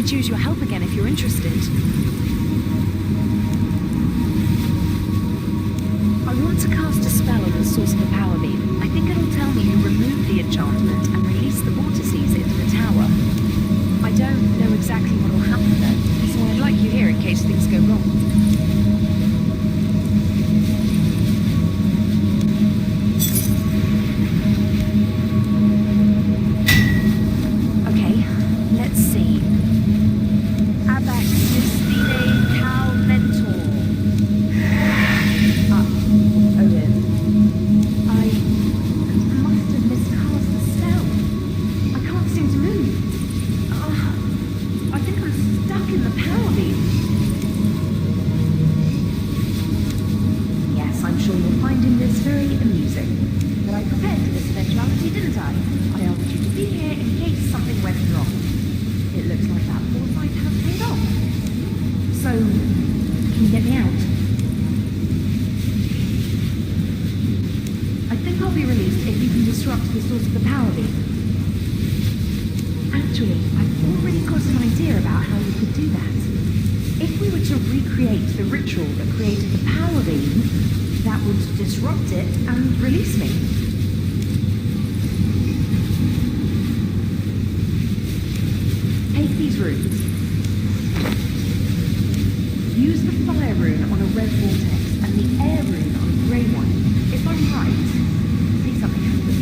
choose your help again if you're interested. I want to cast a spell on the source of the power beam. I think it'll tell me to remove the enchantment and release the vortices into the tower. I don't know exactly what will happen though, so I'd like you here in case things go wrong. Disrupt it and release me. Take these runes. Use the fire rune on a red vortex and the air rune on a grey one. If I'm right, see something happen.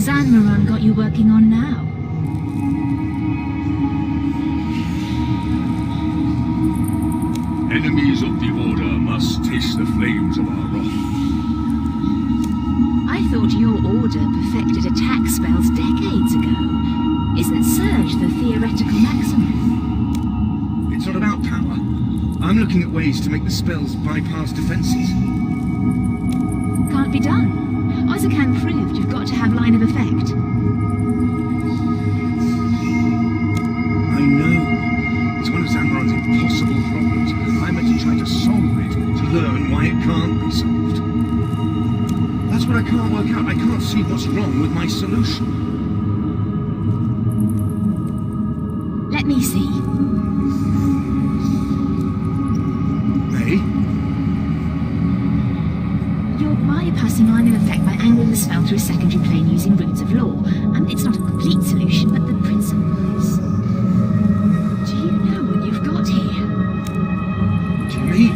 Zanmaron got you working on now? Enemies of the Order must taste the flames of our wrath. I thought your Order perfected attack spells decades ago. Isn't Surge the theoretical maximum? It's not about power. I'm looking at ways to make the spells bypass defenses. Can't be done. Ozakan proved you've got to have line of effect. I know. It's one of Zanmaron's impossible problems. I'm meant to try to solve it, to learn why it can't be solved. That's what I can't work out. I can't see what's wrong with my solution. Let me see. Bypassing line of effect by angling the spell through a secondary plane using runes of law. It's not a complete solution, but the principle is... Do you know what you've got here? What do you mean?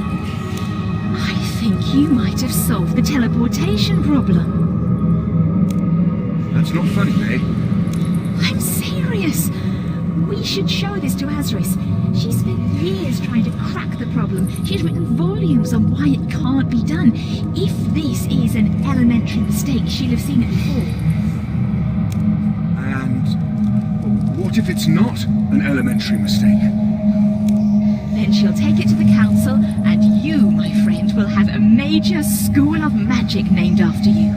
I think you might have solved the teleportation problem. That's not funny, eh? I'm serious. We We should show this to Azris. She spent years trying to crack the problem. She's written volumes on why it can't be done. If this is an elementary mistake, she'll have seen it before. And what if it's not an elementary mistake? Then she'll take it to the council, and you, my friend, will have a major school of magic named after you.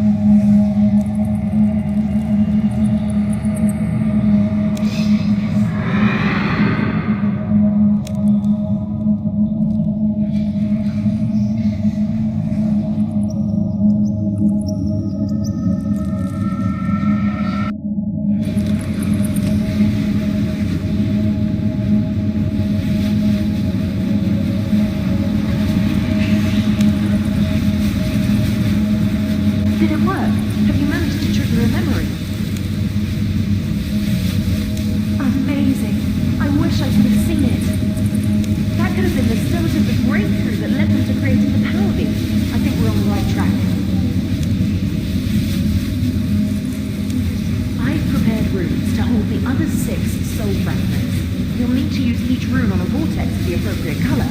Did it work? Have you managed to trigger a memory? Amazing. I wish I could have seen it. That could have been the start of the breakthrough that led them to creating the power beam. I think we're on the right track. I've prepared runes to hold the other 6 soul fragments. You'll need to use each rune on a vortex of the appropriate color.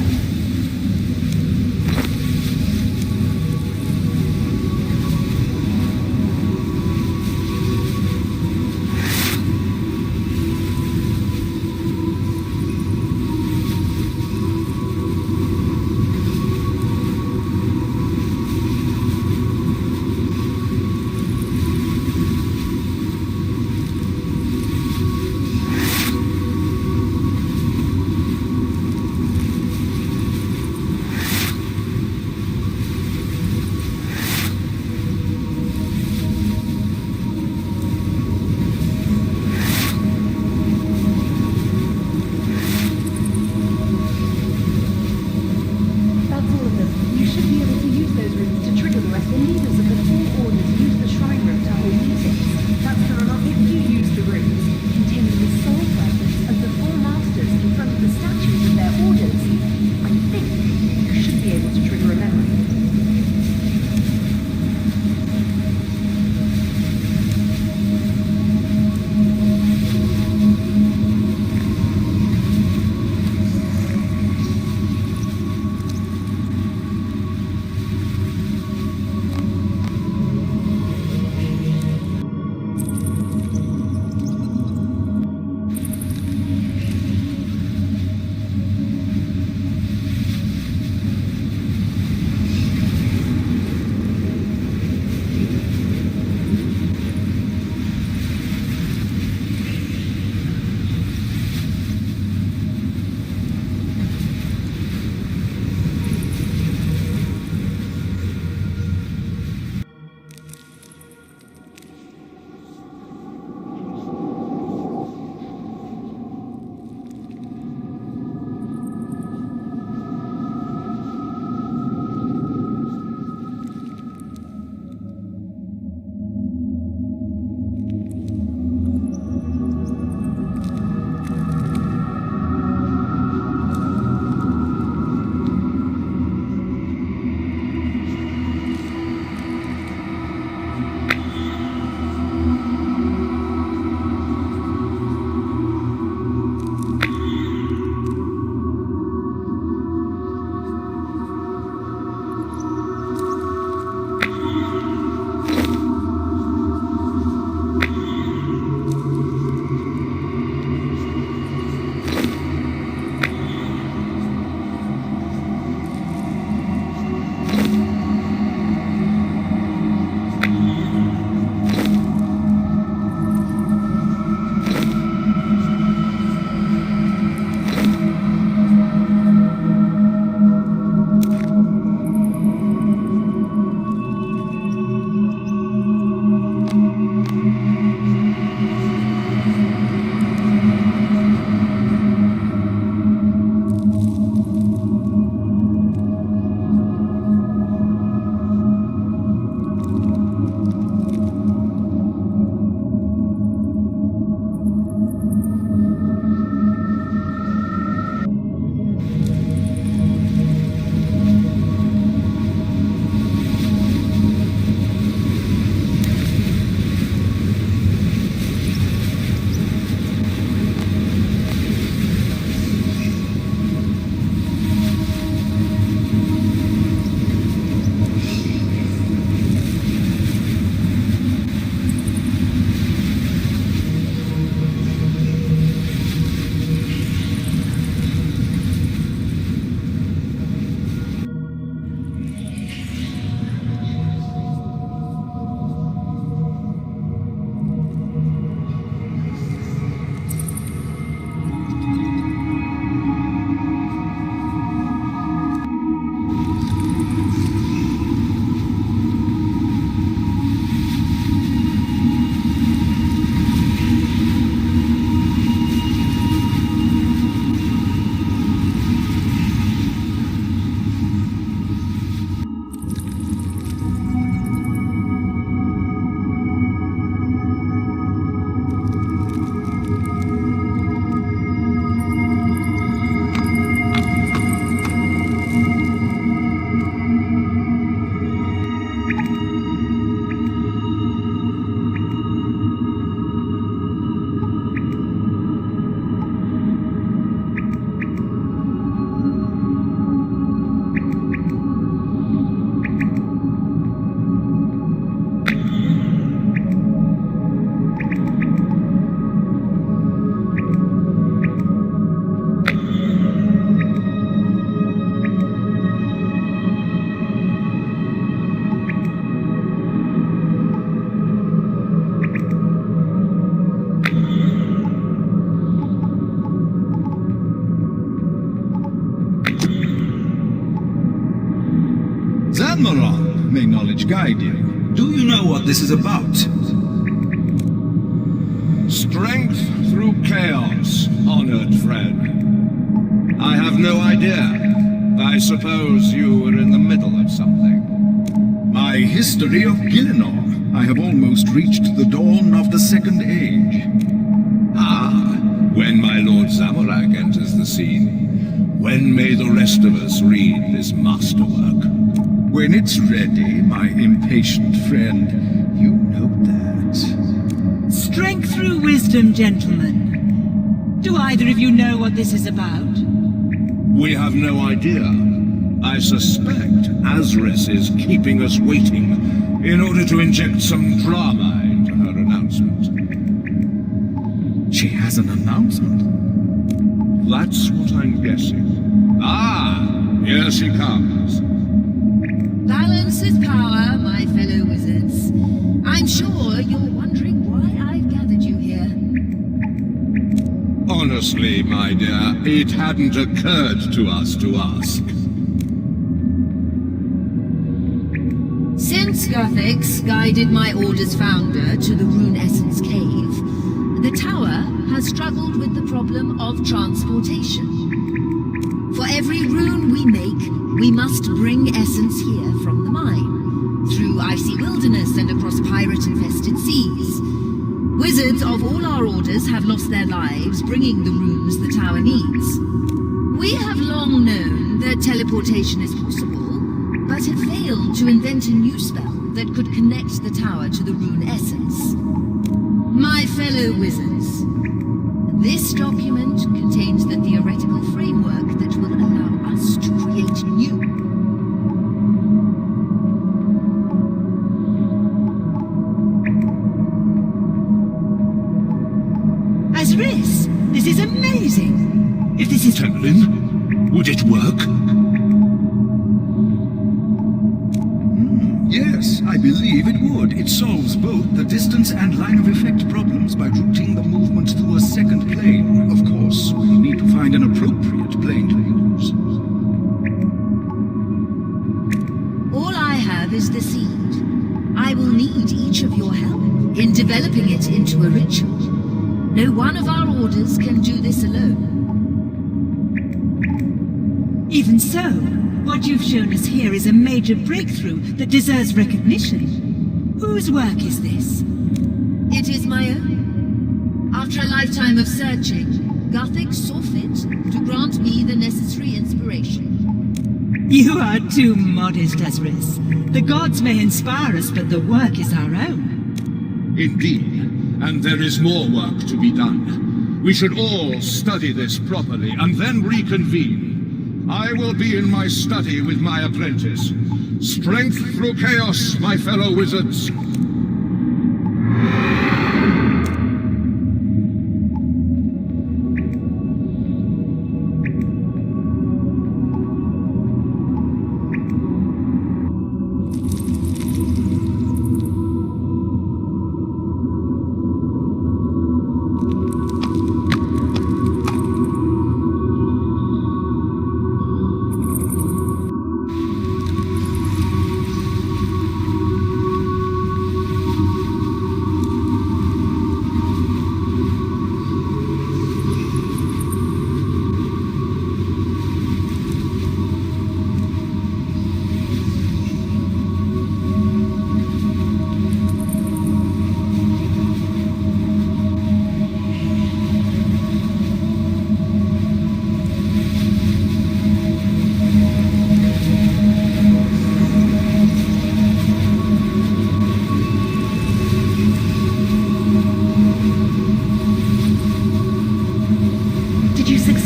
Almiron, may knowledge guide you. Do you know what this is about? Strength through chaos, honored friend. I have no idea. I suppose you were in the middle of something. My history of Gielinor. I have almost reached the dawn of the Second Age. Ah, when my Lord Zamorak enters the scene, when may the rest of us read this masterwork? When it's ready, my impatient friend. You know that. Strength through wisdom, gentlemen. Do either of you know what this is about? We have no idea. I suspect RS3 is keeping us waiting in order to inject some drama into her announcement. She has an announcement? That's what I'm guessing. Ah, here she comes. Balance with power, my fellow wizards. I'm sure you're wondering why I've gathered you here. Honestly, my dear, it hadn't occurred to us to ask. Since Guthix guided my Order's founder to the Rune Essence Cave, the tower has struggled with the problem of transportation. For every rune we make, we must bring essence here from the mine, through icy wilderness and across pirate-infested seas. Wizards of all our orders have lost their lives bringing the runes the tower needs. We have long known that teleportation is possible, but have failed to invent a new spell that could connect the tower to the rune essence. My fellow wizards, this document contains the theoretical framework that will allow us to create new... RS3, this is amazing! If this is Templin, would it work? Yes, I believe it would. It solves both the distance and line of effect problems by routing the movement through a second plane. Of course, we'll need to find an appropriate plane to use. All I have is the seed. I will need each of your help in developing it into a ritual. No one of our orders can do this alone. Even so, what you've shown us here is a major breakthrough that deserves recognition. Whose work is this? It is my own. After a lifetime of searching, Guthix saw fit to grant me the necessary inspiration. You are too modest, RS3. The gods may inspire us, but the work is our own. Indeed, and there is more work to be done. We should all study this properly and then reconvene. I will be in my study with my apprentice. Strength through chaos, my fellow wizards.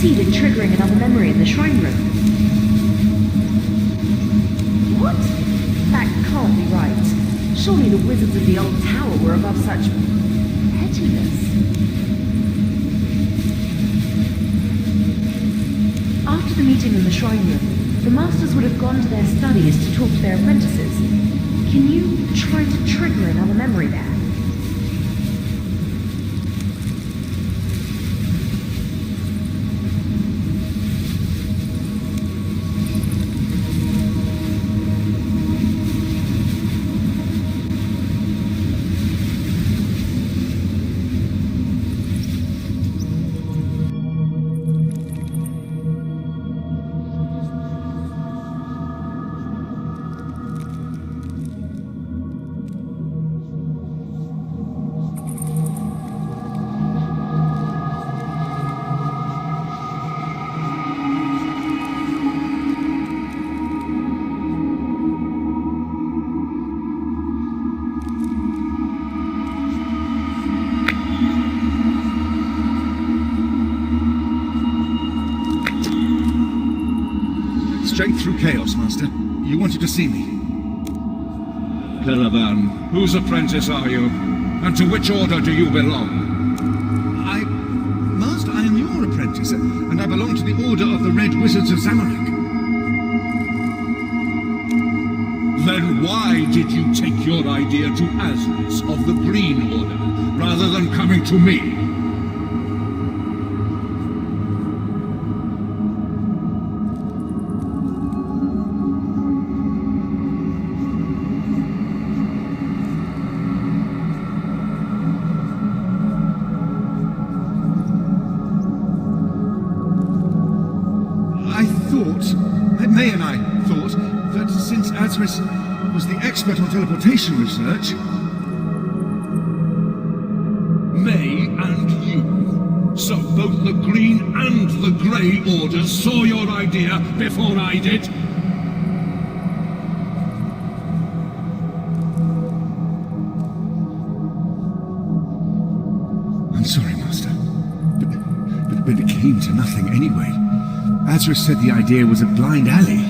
succeed in triggering another memory in the shrine room. What? That can't be right. Surely the wizards of the old tower were above such pettiness. After the meeting in the shrine room, the masters would have gone to their studies to talk to their apprentices. Can you try to trigger another memory there? straight through chaos, Master. You wanted to see me. Caravan, whose apprentice are you? And to which order do you belong? Master, I am your apprentice, and I belong to the Order of the Red Wizards of Zamorak. Then why did you take your idea to Azris of the Green Order, rather than coming to me? May and I thought that since Azris was the expert on teleportation research... May and you. So both the Green and the Grey Orders saw your idea before I did? I'm sorry, Master. But it came to nothing anyway. Azris said the idea was a blind alley.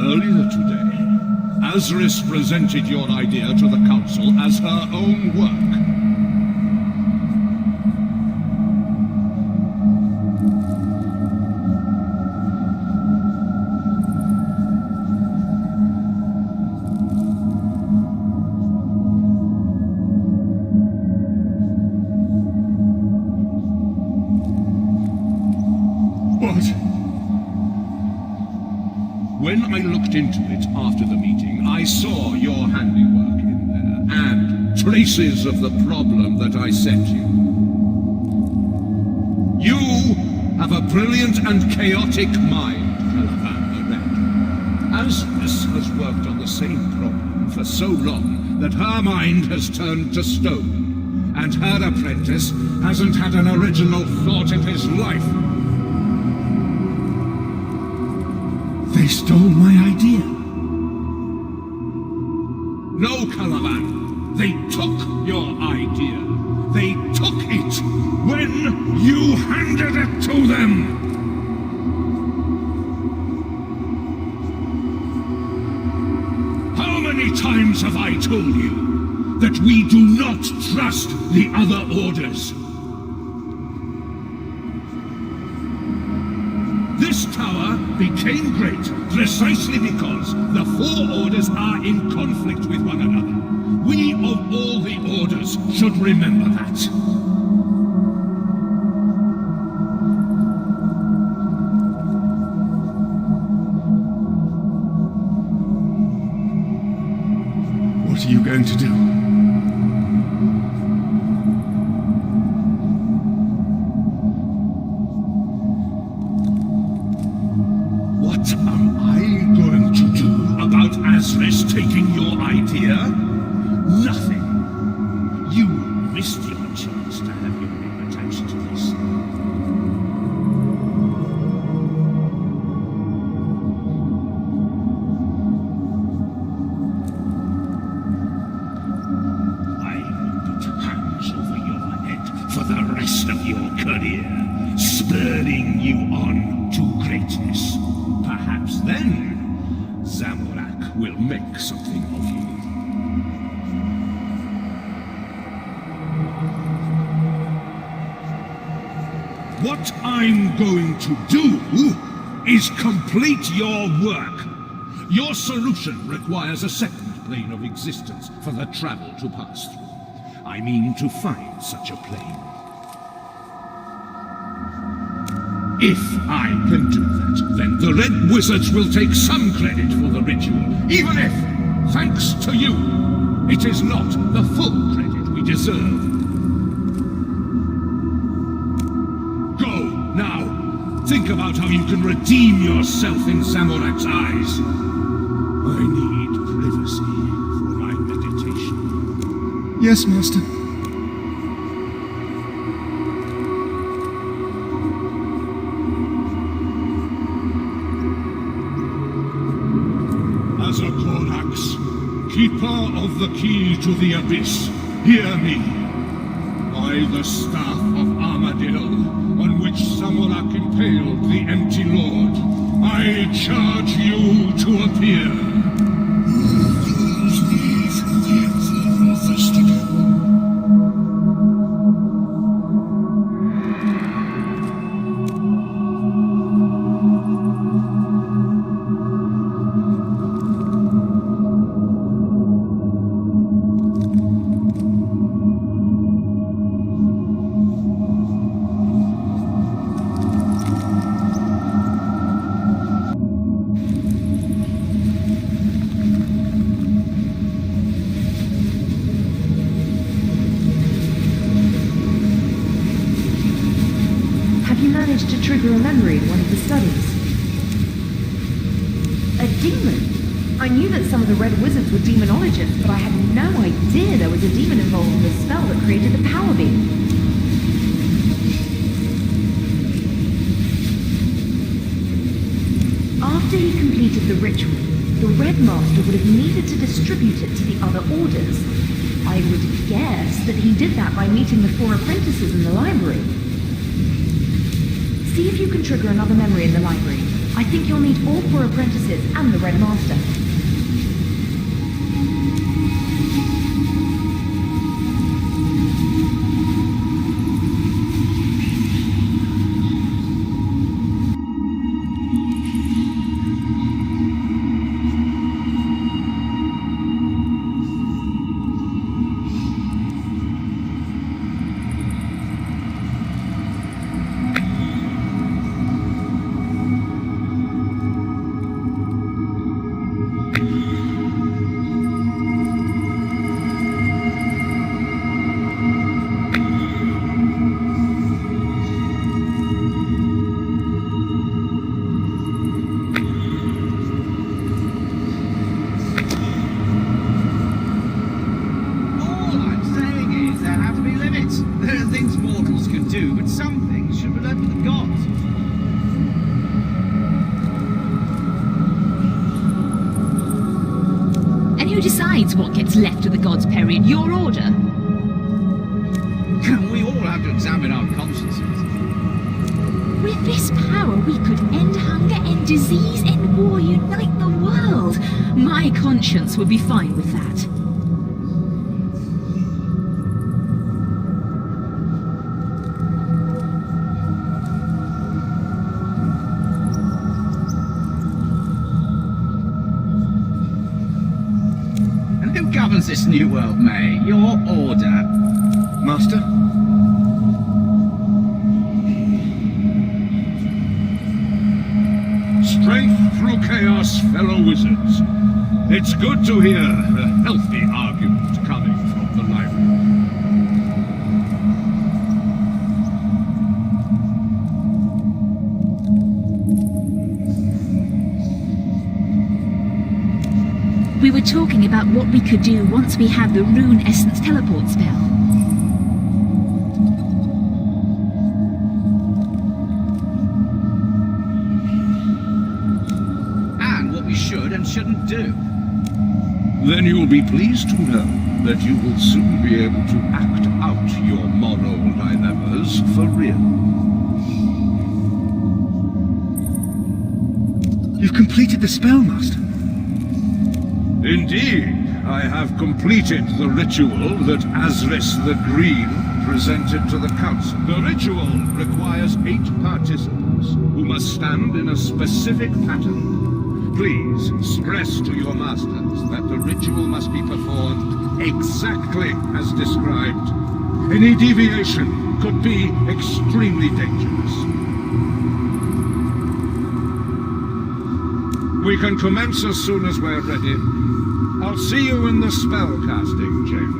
Earlier today, Azris presented your idea to the Council as her own work. When I looked into it after the meeting, I saw your handiwork in there, and traces of the problem that I sent you. You have a brilliant and chaotic mind, Caravan the Red. Azris has worked on the same problem for so long that her mind has turned to stone, and her apprentice hasn't had an original thought in his life. They stole my idea. No, Caravan. They took your idea. They took it when you handed it to them. How many times have I told you that we do not trust the other orders? This tower became great precisely because the four orders are in conflict with one another. We of all the orders should remember that. What are you going to do? What am I going to do about Azris taking your idea? Nothing. You missed your chance to have your name attached to this. I will put hands over your head for the rest of your career, spurring you on to greatness. Perhaps then, Zamorak will make something of you. What I'm going to do is complete your work. Your solution requires a second plane of existence for the travel to pass through. I mean to find such a plane. If I can do that, then the Red Wizards will take some credit for the ritual, even if, thanks to you, it is not the full credit we deserve. Go, now. Think about how you can redeem yourself in Zamorak's eyes. I need privacy for my meditation. Yes, Master. Keeper of the key to the abyss, hear me. By the staff of Armadillo, on which Samolak impaled the empty lord, I charge you to appear. To trigger a memory in one of the studies. A demon? I knew that some of the Red Wizards were demonologists, but I had no idea there was a demon involved in the spell that created the power beam. After he completed the ritual, the Red Master would have needed to distribute it to the other orders. I would guess that he did that by meeting the 4 apprentices in the library. See if you can trigger another memory in the library. I think you'll need all 4 apprentices and the Red Master. Who decides what gets left to the gods, Perry? Your order? We all have to examine our consciences. With this power, we could end hunger, end disease, end war, unite the world. My conscience would be fine with that. This new world, May. Your order. Master? Strength through chaos, fellow wizards. It's good to hear a healthy argument coming from the library. We were talking about what we could do once we have the Rune Essence teleport spell. And what we should and shouldn't do. Then you'll be pleased to know that you will soon be able to act out your moral dilemmas for real. You've completed the spell, Master. Indeed, I have completed the ritual that Azris the Green presented to the Council. The ritual requires 8 participants who must stand in a specific pattern. Please stress to your masters that the ritual must be performed exactly as described. Any deviation could be extremely dangerous. We can commence as soon as we're ready. I'll see you in the spellcasting chamber.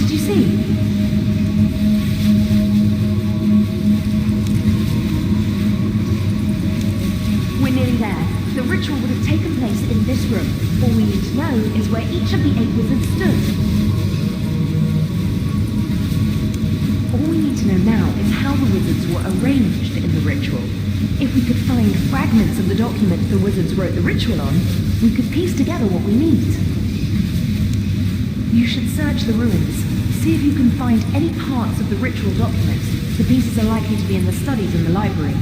did you see? We're nearly there. The ritual would have taken place in this room. All we need to know is where each of the 8 wizards stood. All we need to know now is how the wizards were arranged in the ritual. If we could find fragments of the document the wizards wrote the ritual on, we could piece together what we need. You should search the ruins. See if you can find any parts of the ritual documents. The pieces are likely to be in the studies in the library.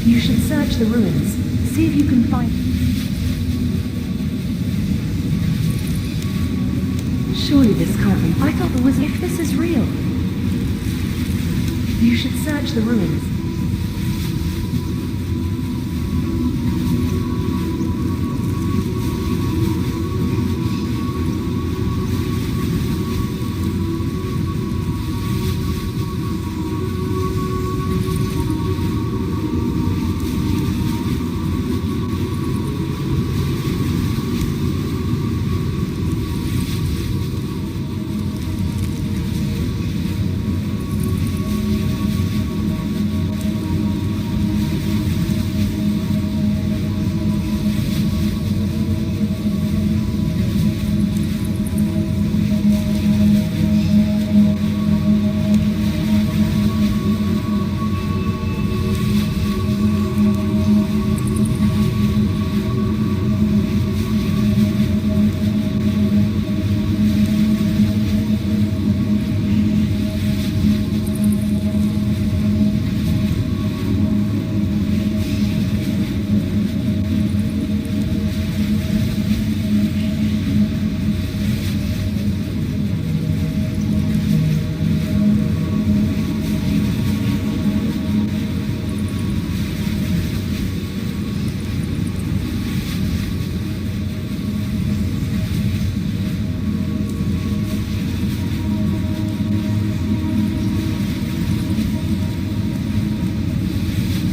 You should search the ruins. See if you can find... Surely this can't be... I thought there was... If this is real... You should search the ruins.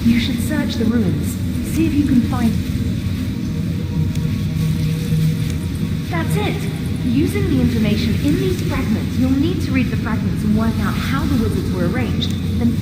You should search the ruins. See if you can find... That's it! Using the information in these fragments, you'll need to read the fragments and work out how the wizards were arranged. Then...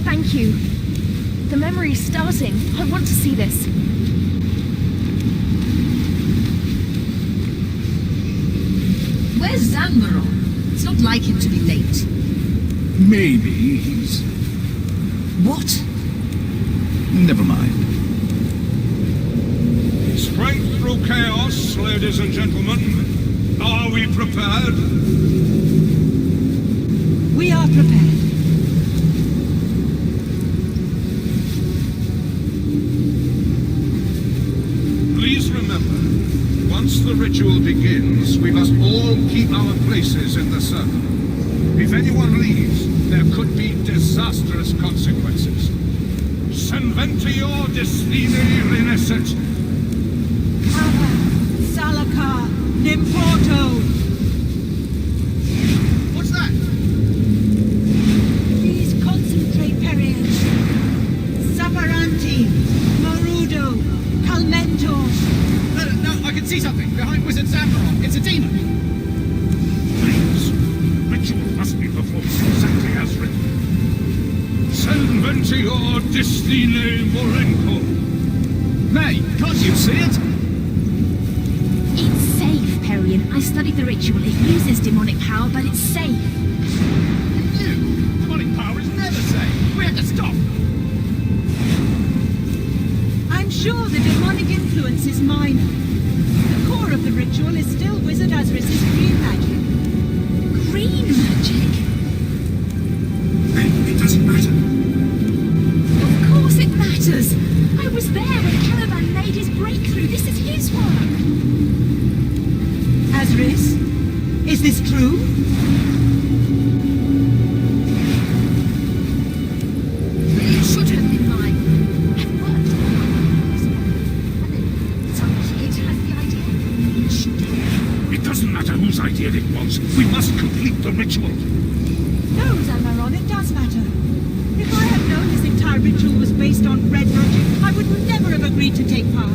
Thank you. The memory's starting. I want to see this. Where's Zanmaron? It's not like him to be late. Maybe he's... What? Never mind. Strength through chaos, ladies and gentlemen. Are we prepared? We are prepared. Please remember, once the ritual begins, we must all keep our places in the circle. If anyone leaves, there could be disastrous consequences. Senventior destine renescet. Salakar, Nimporto. What's that? Please concentrate, Perian. Saparanti, Marudo, Calmentos. No, I can see something behind Wizard Zanmaron. It's a demon. Please, the ritual must be performed exactly as written. Senventior destine morenco. May, can't you see it? ritual. It uses demonic power, but it's safe. You! Demonic power is never safe! We had to stop! I'm sure the demonic influence is minor. The core of the ritual is still Wizard Azris's green magic. Green magic? It doesn't matter. Of course it matters! I was there when Caliban made his breakthrough. This is his work! Azris, is this true? It should have been mine. I've worked on this one. And then some kid has the idea. It should have. It doesn't matter whose idea it was. We must complete the ritual. No, Zamaron, it does matter. If I had known this entire ritual was based on red magic, I would never have agreed to take part.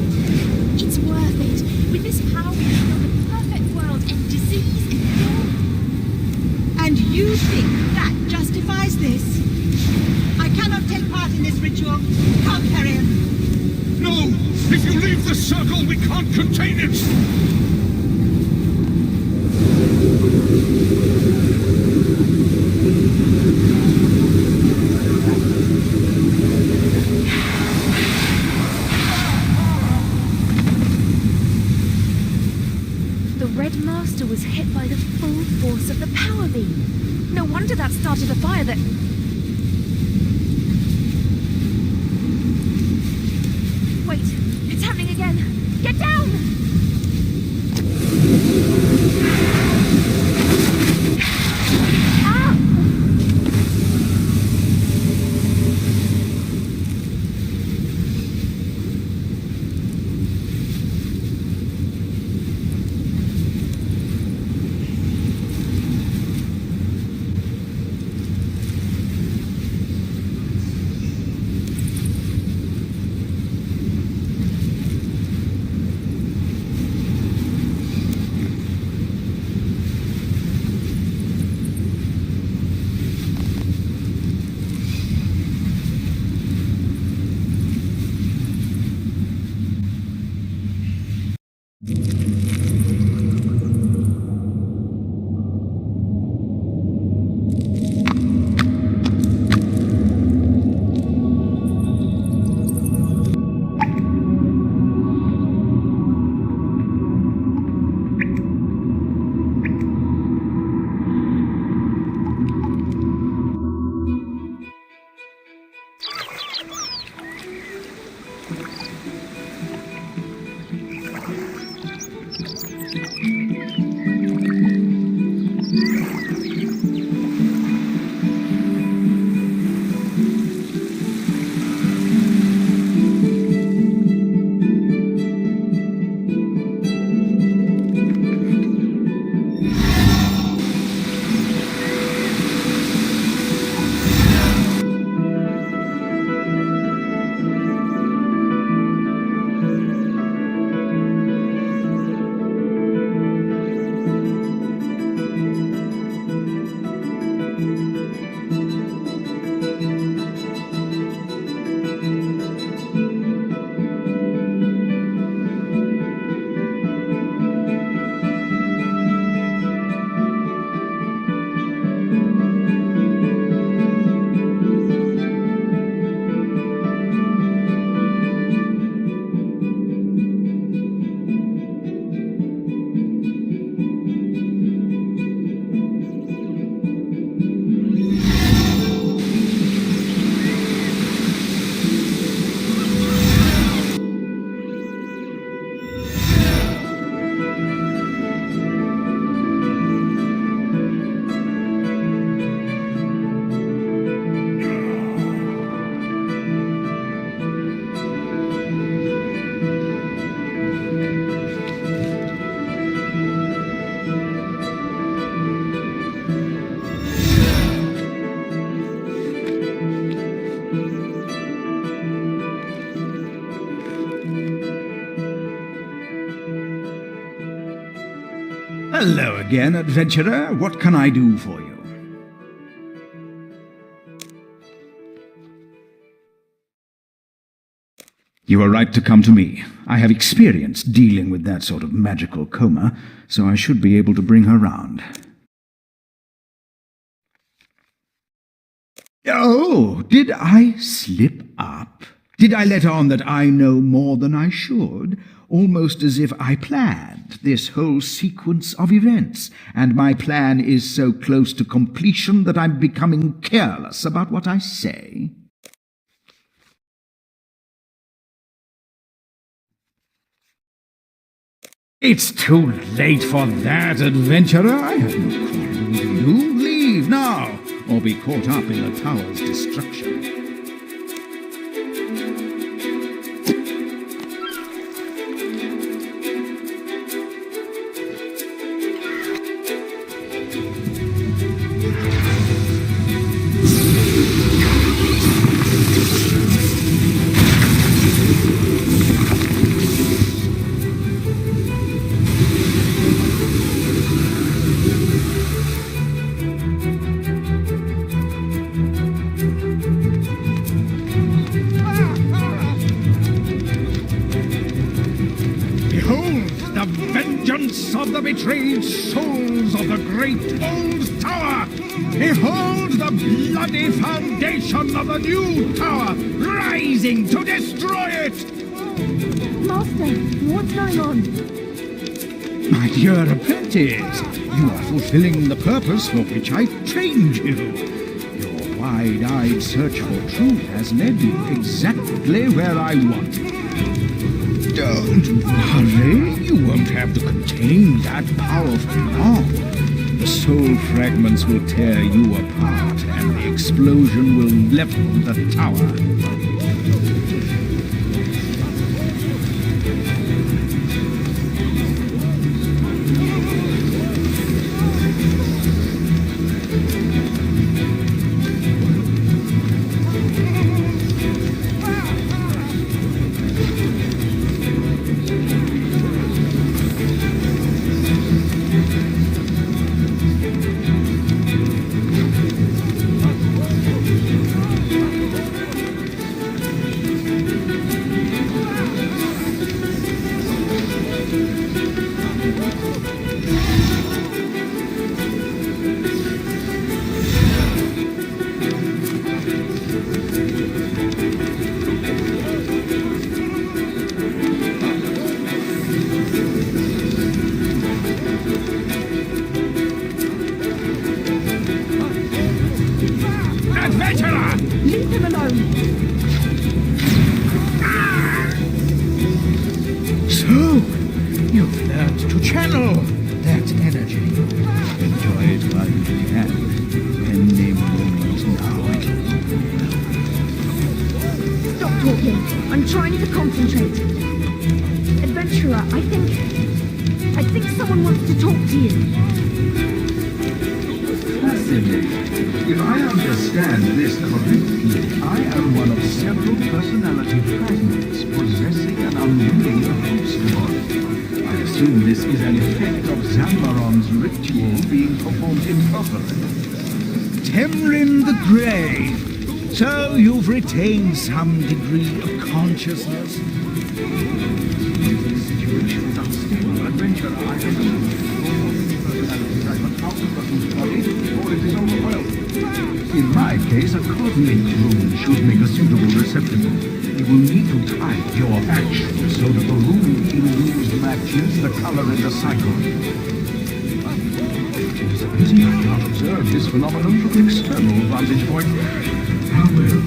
It's worth it. With this power, we can build a perfect world and disease and war. And you think that justifies this? I cannot take part in this ritual. Come, Carrion. No! If you leave the circle, we can't contain it! The Red Master was hit by the full force of the power beam. No wonder that started a fire that... Wait, it's happening again! Get down! Ah! Hello again, adventurer. What can I do for you? You are right to come to me. I have experience dealing with that sort of magical coma, so I should be able to bring her round. Oh, did I slip up? Did I let on that I know more than I should? Almost as if I planned this whole sequence of events, and my plan is so close to completion that I'm becoming careless about what I say. It's too late for that, adventurer. I have no quarrel with you. Leave now, or be caught up in the tower's destruction. Of the betrayed souls of the great old tower! Behold the bloody foundation of the new tower, rising to destroy it! Master, what's going on? My dear apprentice, you are fulfilling the purpose for which I trained you. Your wide-eyed search for truth has led you exactly where I want you. Don't worry, you won't have to contain that power for long. The soul fragments will tear you apart, and the explosion will level the tower. Leave him alone! So, you've learned to channel that energy. Enjoy it while you can. Any moment now. Stop talking. I'm trying to concentrate. Adventurer, I think someone wants to talk to you. Fascinating. If I understand this correctly, I am one of several personality fragments possessing an unruly host body. I assume this is an effect of Zambaron's ritual being performed improperly. Temrin the Grey. So you've retained some degree of consciousness? The situation is unstable. Adventurer, I have personality fragment out of the host body, or it is overwhelmed. In my case, a cosmic rune should make a suitable receptacle. You will need to type your actions so that the rune being used matches the color in the cycle. It is a pity I cannot observe this phenomenon from an external vantage point. Ah, well.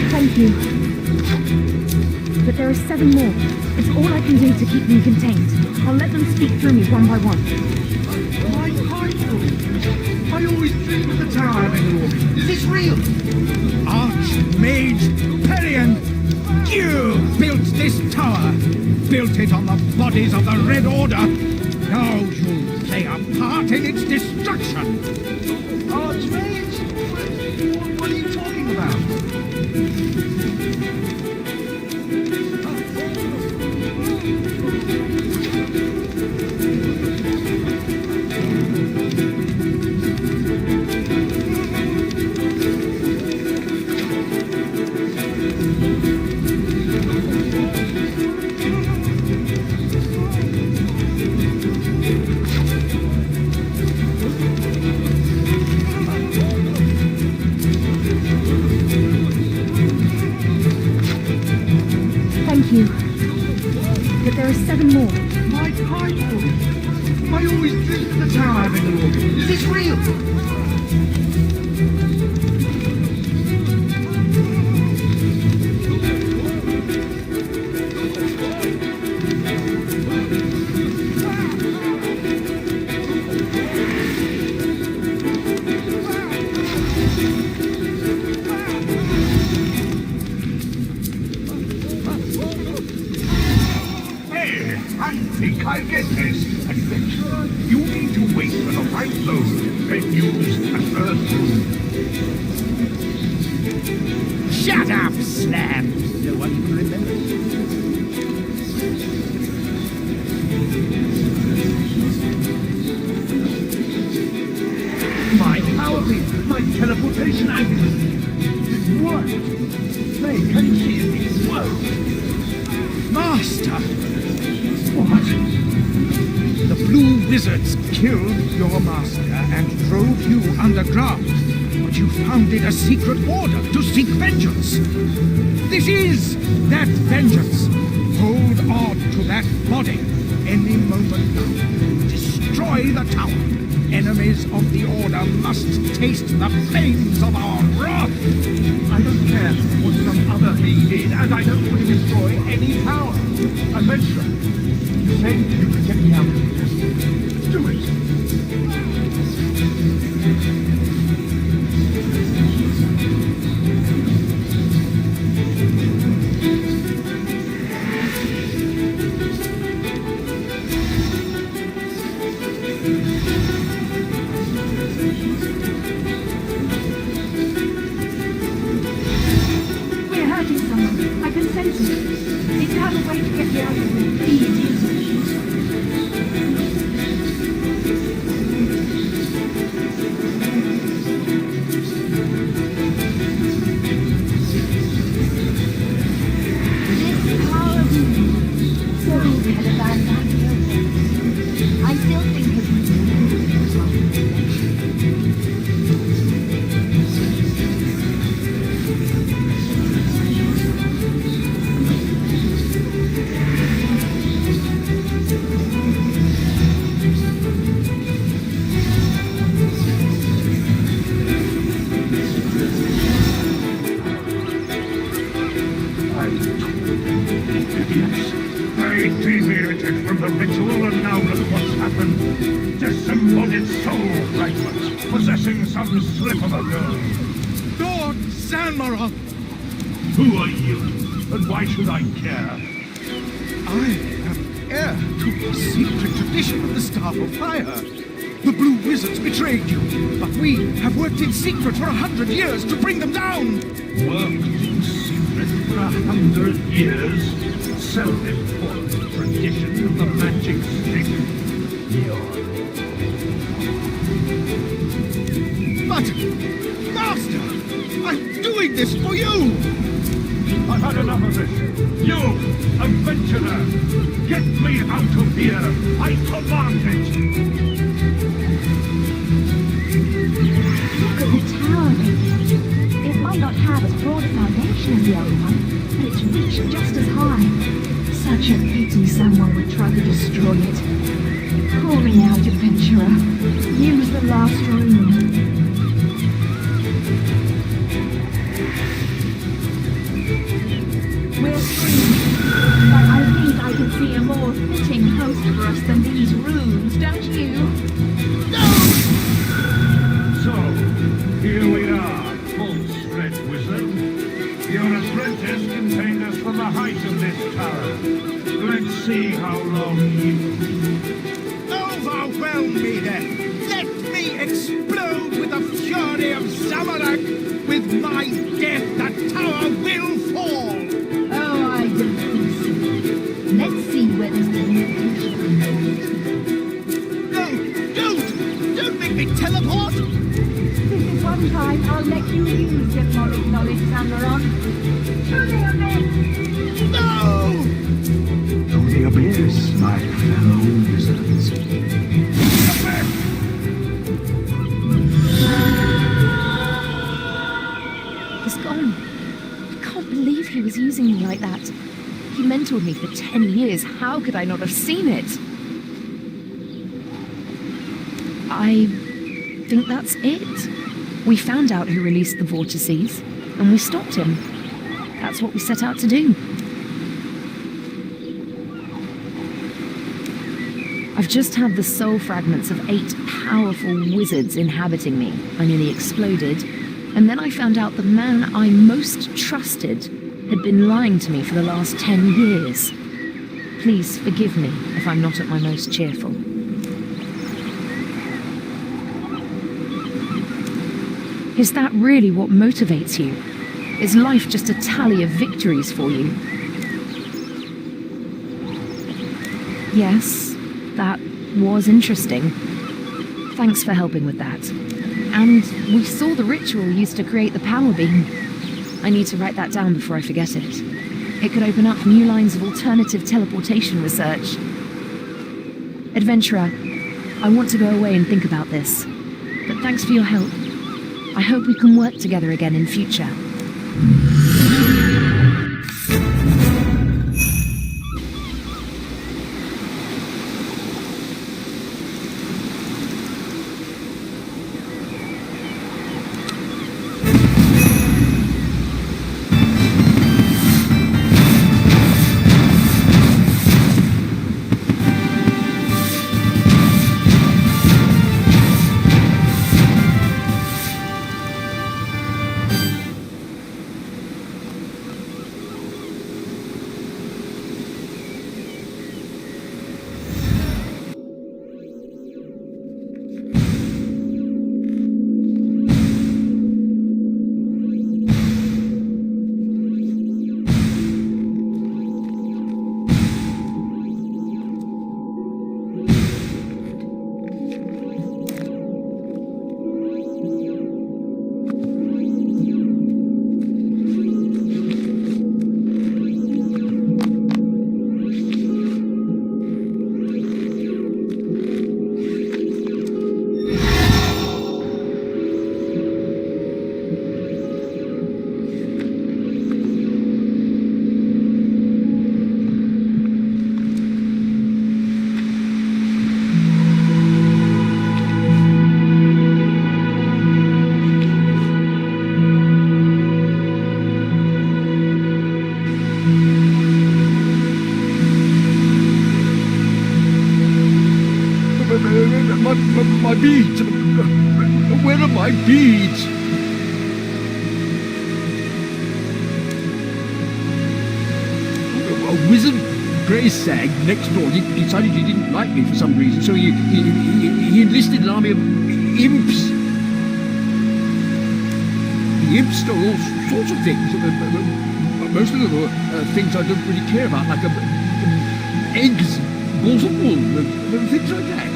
Thank you. But there are 7 more. It's all I can do to keep them contained. I'll let them speak through me one by one. My Bible! I always dream of the tower having walking. Is this real? Archmage Perian, you built this tower. Built it on the bodies of the Red Order. Now you'll play a part in its destruction. Archmage? What are you talking about? you. But there are 7 more. My time organ! I always dreamed of the tower having an organ. Is this real? I think I get this. Adventurer, you need to wait for the right load, then use an earth rune. Shut up, Slab! No one even remembers. My power beam, my teleportation amulet. What? May, can you see it? Whoa! Master! What? The Blue Wizards killed your master and drove you underground. But you founded a secret order to seek vengeance. This is that vengeance. Hold on to that body. Any moment now. Destroy the tower. Enemies of the Order must taste the flames of our wrath. I don't care what some other thing did, and I don't want to destroy any power. Adventurer, you say you can get me out of here. Do it. We're hurting someone. I can sense it. Need to have a way to get you out of here. Please use it. This power room. So we had abandoned that building. I still think of Idiots. They deviated from the ritual, and now look what's happened. Disembodied soul fragments possessing some slip of a girl. Lord Zanmaron! Who are you, and why should I care? I am heir to a secret tradition of the Staff of Fire. The Blue Wizards betrayed you, but we have worked in secret for 100 years to bring them down. Worked in secret for 100 years? Self-important tradition of the magic stick. But, Master, I'm doing this for you! I've had enough of this. You, adventurer, get me out of here. I command it. Look at the tower, baby. It might not have as broad a foundation as the other one, but it's reached just as high. Such a pity someone would try to destroy it. Call me out, adventurer. Use the last rune. We're free, but I think I can see a more fitting host for us than these runes, don't you? So, here we are, false Red Wizard. Your apprentice contained us from the height of this tower. Let's see how long you... Overwhelm me then! Let me explode with the fury of Zamorak! With my death, the tower will fall! Oh, I don't think so. Let's see where this teleportation No! Don't make me teleport! This is one time I'll let you use symbolic knowledge, Zanmaron. Truly a myth. No! To the abyss, my fellow wizards. He's gone. I can't believe he was using me like that. He meant gentle with me for 10 years. How could I not have seen it? I think that's it. We found out who released the vortices, and we stopped him. That's what we set out to do. I've just had the soul fragments of 8 powerful wizards inhabiting me. I nearly exploded, and then I found out the man I most trusted had been lying to me for the last 10 years. Please forgive me if I'm not at my most cheerful. Is that really what motivates you? Is life just a tally of victories for you? Yes, that was interesting. Thanks for helping with that. And we saw the ritual used to create the power beam. I need to write that down before I forget it. It could open up new lines of alternative teleportation research. Adventurer, I want to go away and think about this. But thanks for your help. I hope we can work together again in future. My beads! Where are my beads? A wizard Greysag next door decided he didn't like me for some reason, so he enlisted an army of imps. The imps stole all sorts of things. Most of them were things I don't really care about, like eggs, balls of wool, things like that.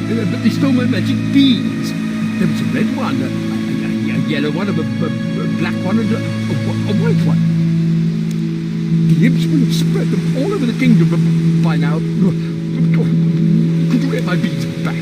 But they stole my magic beads. There was a red one, a yellow one, a black one, and a white one. The imps will have spread them all over the kingdom by now. Could you get my beads back?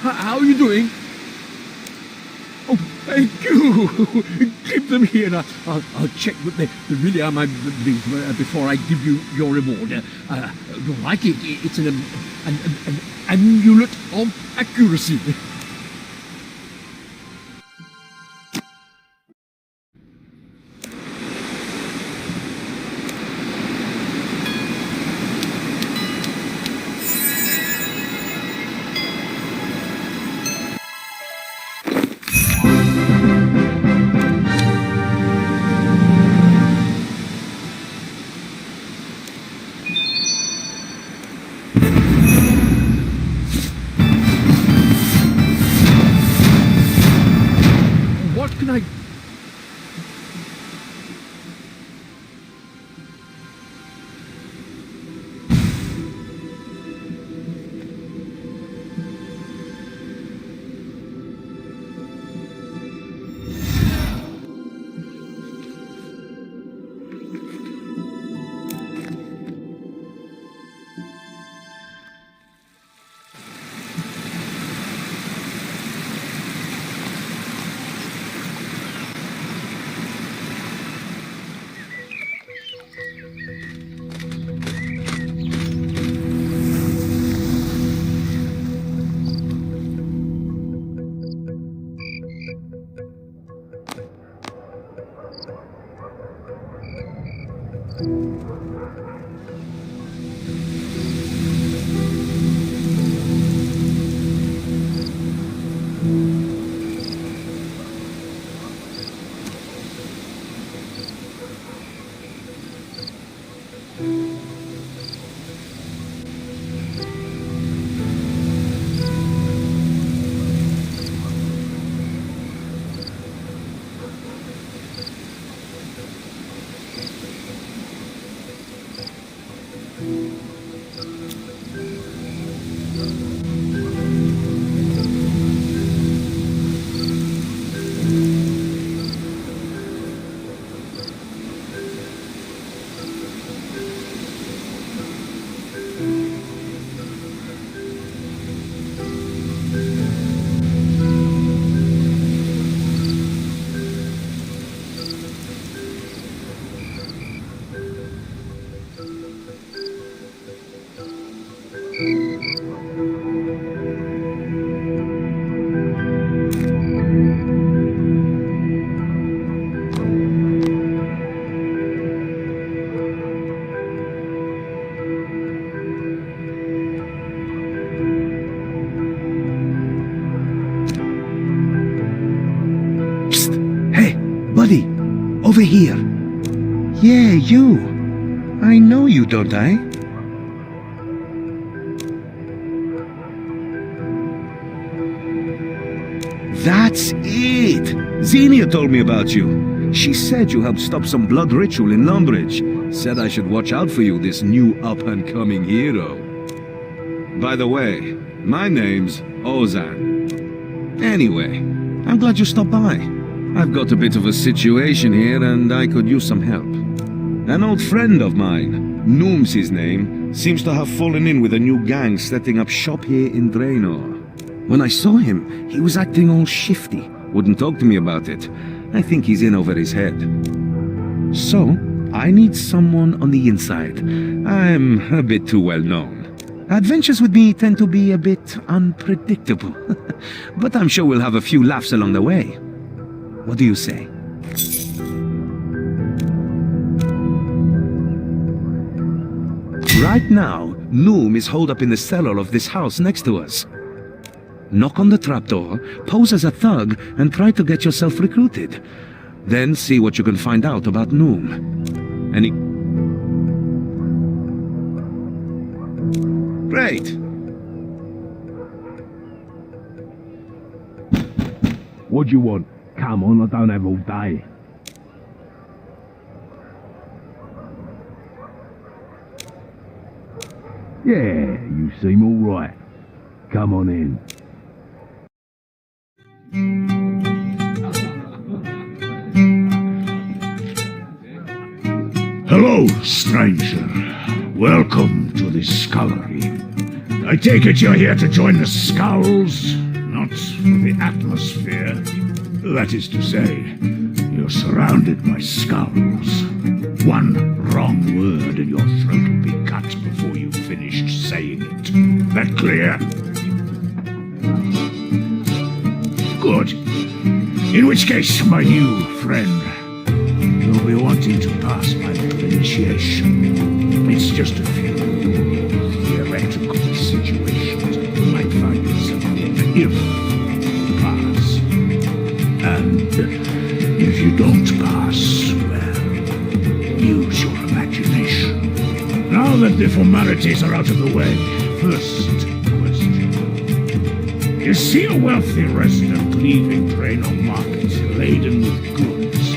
how are you doing? Oh, thank you. Keep them here. I'll check that they really are my before I give you your reward. You'll like it. It's an amulet of accuracy. What can I... Buddy, over here. Yeah, you. I know you, don't I? That's it! Xenia told me about you. She said you helped stop some blood ritual in Lumbridge. Said I should watch out for you, this new up-and-coming hero. By the way, my name's Ozan. Anyway, I'm glad you stopped by. I've got a bit of a situation here and I could use some help. An old friend of mine, Noom's his name, seems to have fallen in with a new gang setting up shop here in Draenor. When I saw him, he was acting all shifty. Wouldn't talk to me about it. I think he's in over his head. So, I need someone on the inside. I'm a bit too well known. Adventures with me tend to be a bit unpredictable. But I'm sure we'll have a few laughs along the way. What do you say? Right now, Noom is holed up in the cellar of this house next to us. Knock on the trapdoor, pose as a thug, and try to get yourself recruited. Then see what you can find out about Noom. Any... Great! What do you want? Come on, I don't have all day. Yeah, you seem all right. Come on in. Hello, stranger. Welcome to the scullery. I take it you're here to join the Skulls, not for the atmosphere. That is to say, you're surrounded by skulls. One wrong word and your throat will be cut before you've finished saying it. That clear? Good. In which case, my new friend, you'll be wanting to pass my little initiation. It's just a few theoretical situations you might find yourself in if you pass. And if you don't pass, well, use your imagination. Now that the formalities are out of the way, first question. You see a wealthy resident leaving Draenor Market laden with goods.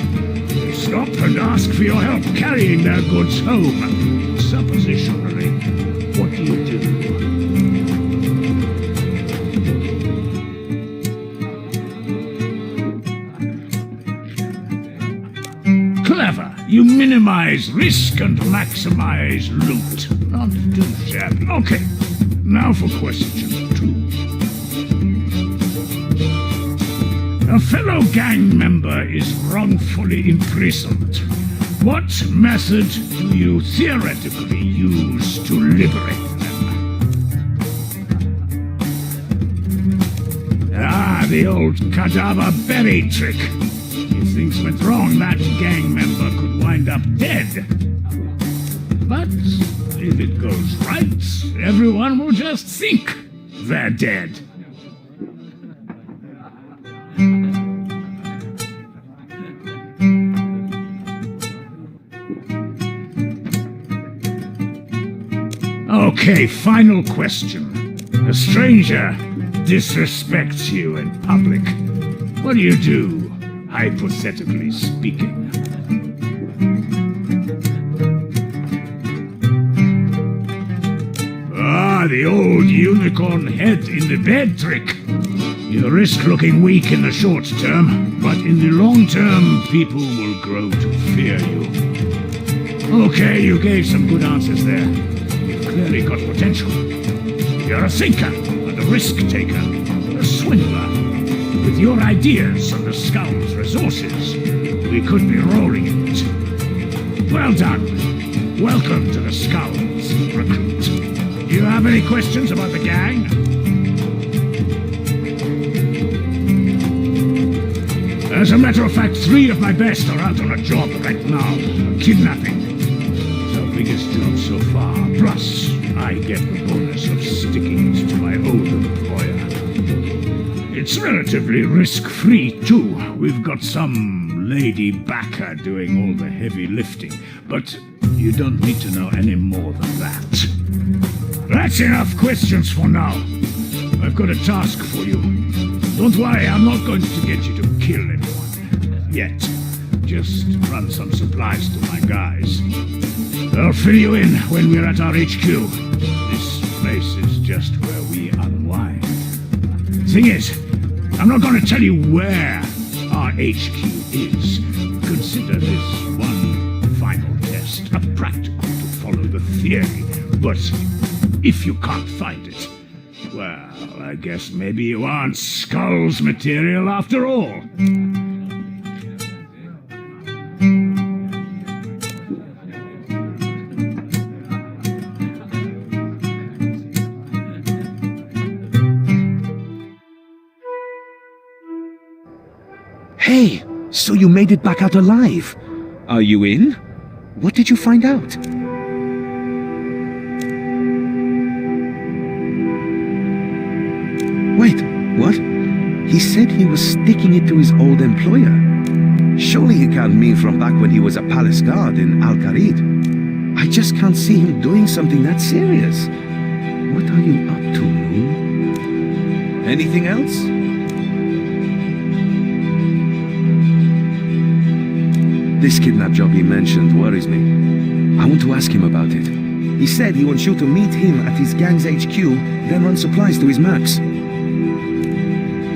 You stop and ask for your help carrying their goods home. Suppositionally, what do you do? Clever. You minimize risk and maximize loot. Not too shabby. Okay, now for question 2. A fellow gang member is wrongfully imprisoned. What method do you theoretically use to liberate them? Ah, the old cadaver berry trick. If things went wrong, that gang member could wind up dead. But if it goes right, everyone will just think they're dead. Okay, final question. A stranger disrespects you in public. What do, hypothetically speaking? Ah, the old unicorn head in the bed trick. You risk looking weak in the short term, but in the long term, people will grow to fear you. Okay, you gave some good answers there. Clearly got potential. You're a thinker and a risk-taker, a swindler. With your ideas and the Skull's resources, we could be rolling in it. Well done. Welcome to the Skulls, recruit. Do you have any questions about the gang? As a matter of fact, 3 of my best are out on a job right now. Kidnapping. Biggest job so far. Plus, I get the bonus of sticking it to my old employer. It's relatively risk-free, too. We've got some lady backer doing all the heavy lifting, but you don't need to know any more than that. That's enough questions for now. I've got a task for you. Don't worry, I'm not going to get you to kill anyone. Yet. Just run some supplies to my guys. I'll fill you in when we're at our HQ. This place is just where we unwind. Thing is, I'm not going to tell you where our HQ is. Consider this one final test, a practical to follow the theory. But if you can't find it, well, I guess maybe you aren't Skull's material after all. Hey, so you made it back out alive. Are you in? What did you find out? Wait, what? He said he was sticking it to his old employer. Surely he can't mean from back when he was a palace guard in Al-Qarid. I just can't see him doing something that serious. What are you up to, Moon? Anything else? This kidnap job he mentioned worries me. I want to ask him about it. He said he wants you to meet him at his gang's HQ, then run supplies to his mercs.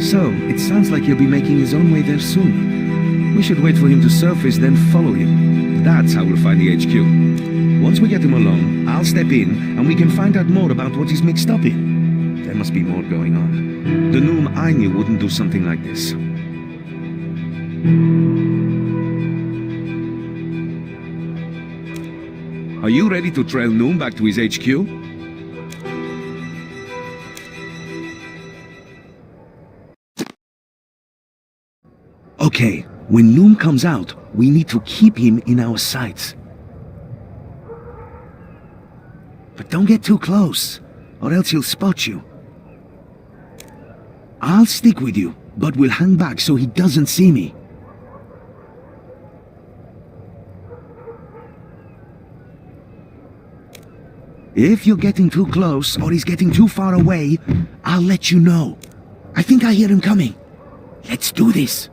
So, it sounds like he'll be making his own way there soon. We should wait for him to surface, then follow him. That's how we'll find the HQ. Once we get him alone, I'll step in and we can find out more about what he's mixed up in. There must be more going on. The Noom I knew wouldn't do something like this. Are you ready to trail Noom back to his HQ? Okay, when Noom comes out, we need to keep him in our sights. But don't get too close, or else he'll spot you. I'll stick with you, but we'll hang back so he doesn't see me. If you're getting too close, or he's getting too far away, I'll let you know. I think I hear him coming. Let's do this.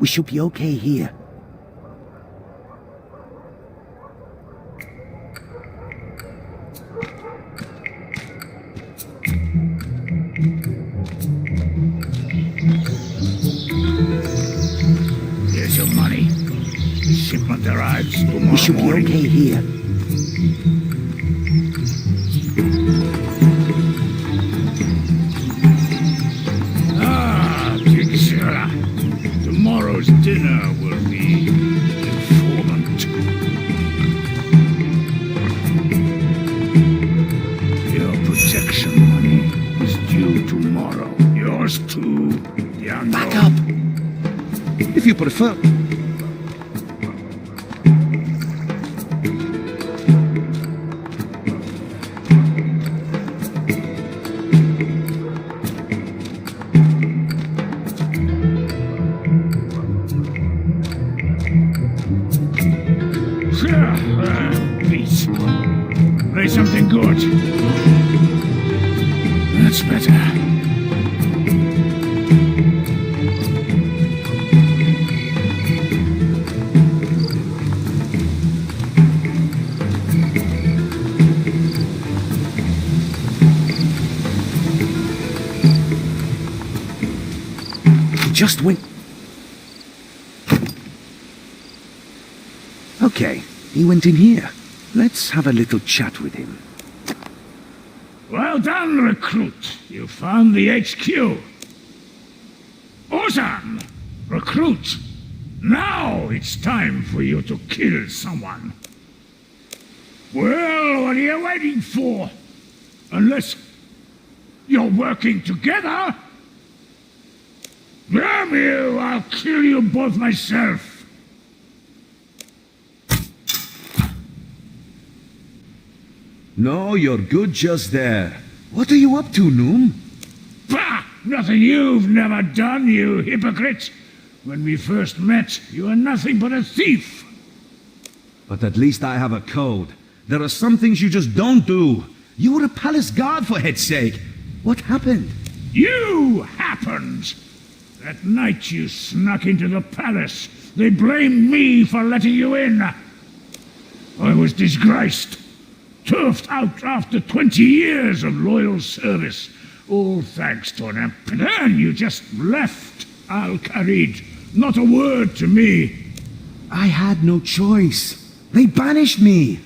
We should be okay here. Here's your money. Shipment arrives tomorrow We should be morning. okay here. Ah, Pixela. Tomorrow's dinner will be informant. Your protection money is due tomorrow. Yours too, Django. Back up! If you prefer. Please. Play something good. That's better. He just went... Okay, he went in here. Let's have a little chat with him. Well done, recruit. You found the HQ. Ozan, recruit. Now it's time for you to kill someone. Well, what are you waiting for? Unless you're working together. Damn you, I'll kill you both myself. No, you're good just there. What are you up to, Noom? Bah! Nothing you've never done, you hypocrite! When we first met, you were nothing but a thief! But at least I have a code. There are some things you just don't do. You were a palace guard, for head's sake. What happened? You happened! That night you snuck into the palace, they blamed me for letting you in. I was disgraced. Turfed out after 20 years of loyal service, all thanks to an and then you just left Al-Kharid. Not a word to me. I had no choice. They banished me.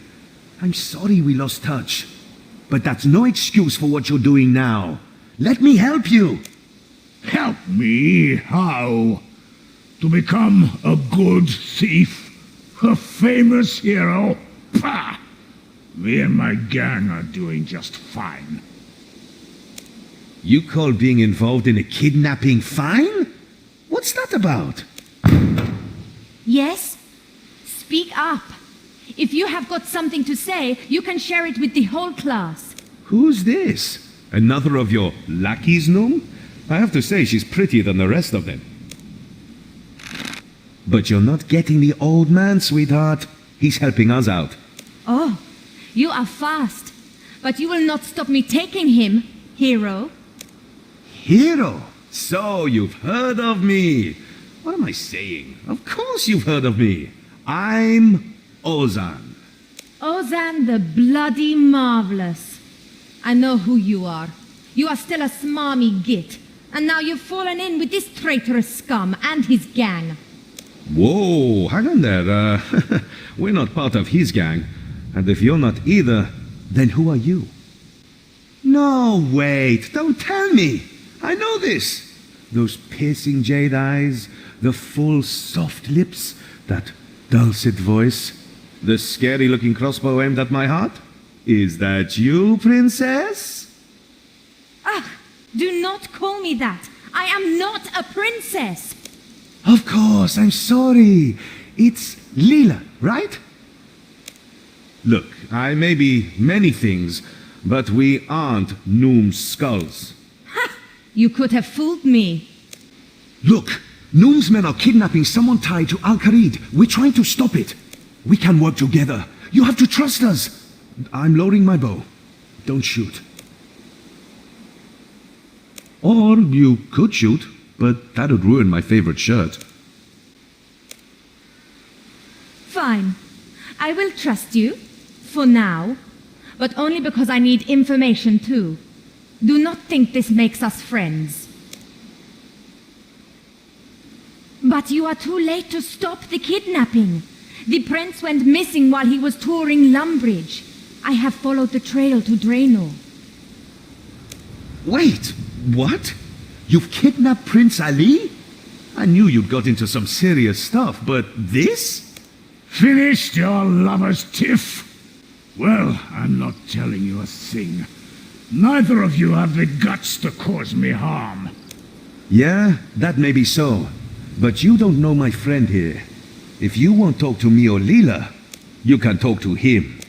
I'm sorry we lost touch. But that's no excuse for what you're doing now. Let me help you. Help me? How? To become a good thief? A famous hero? Pah! Me and my gang are doing just fine. You call being involved in a kidnapping fine? What's that about? Yes? Speak up. If you have got something to say, you can share it with the whole class. Who's this? Another of your lackeys, Noom? I have to say she's prettier than the rest of them. But you're not getting the old man, sweetheart. He's helping us out. Oh, you are fast. But you will not stop me taking him, hero. Hero? So you've heard of me. What am I saying? Of course you've heard of me. I'm Ozan. Ozan the Bloody Marvelous. I know who you are. You are still a smarmy git. And now you've fallen in with this traitorous scum and his gang. Whoa, hang on there. We're not part of his gang. And if you're not either, then who are you? No, wait, don't tell me. I know this. Those piercing jade eyes, the full soft lips, that dulcet voice, the scary-looking crossbow aimed at my heart. Is that you, princess? Ah, do not call me that. I am not a princess. Of course, I'm sorry. It's Leela, right? Look, I may be many things, but we aren't Noom's skulls. Ha! You could have fooled me. Look, Noom's men are kidnapping someone tied to Al-Kharid. We're trying to stop it. We can work together. You have to trust us. I'm loading my bow. Don't shoot. Or you could shoot, but that'd ruin my favorite shirt. Fine. I will trust you. For now. But only because I need information too. Do not think this makes us friends. But you are too late to stop the kidnapping. The prince went missing while he was touring Lumbridge. I have followed the trail to Draenor. Wait, what? You've kidnapped Prince Ali? I knew you'd got into some serious stuff, but this? Finished your lover's tiff? Well, I'm not telling you a thing. Neither of you have the guts to cause me harm. Yeah, that may be so. But you don't know my friend here. If you won't talk to me or Leela, you can talk to him.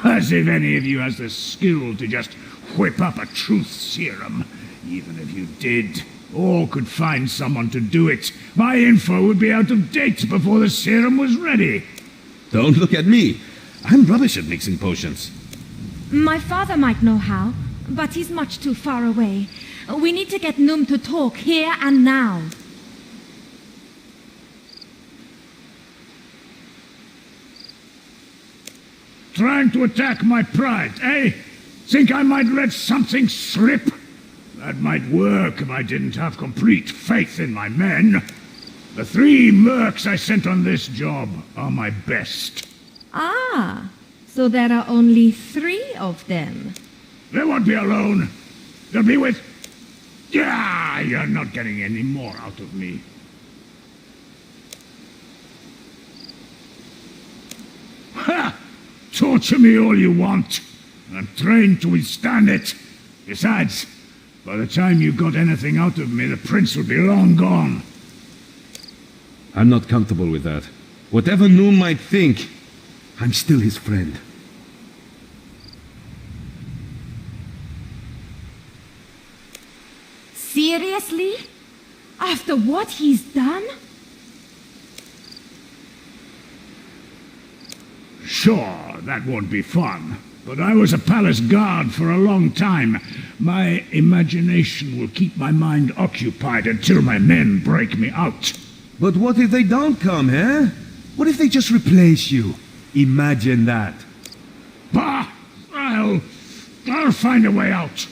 As if any of you has the skill to just whip up a truth serum. Even if you did, or could find someone to do it, my info would be out of date before the serum was ready. Don't look at me. I'm rubbish at mixing potions. My father might know how, but he's much too far away. We need to get Noom to talk here and now. Trying to attack my pride, eh? Think I might let something slip? That might work if I didn't have complete faith in my men. The 3 mercs I sent on this job are my best. Ah, so there are only 3 of them. They won't be alone. They'll be with... Yeah, you're not getting any more out of me. Ha! Torture me all you want. I'm trained to withstand it. Besides, by the time you got anything out of me, the prince will be long gone. I'm not comfortable with that. Whatever Noom might think, I'm still his friend. Seriously? After what he's done? Sure, that won't be fun. But I was a palace guard for a long time. My imagination will keep my mind occupied until my men break me out. But what if they don't come, eh? What if they just replace you? Imagine that. Bah! I'll find a way out.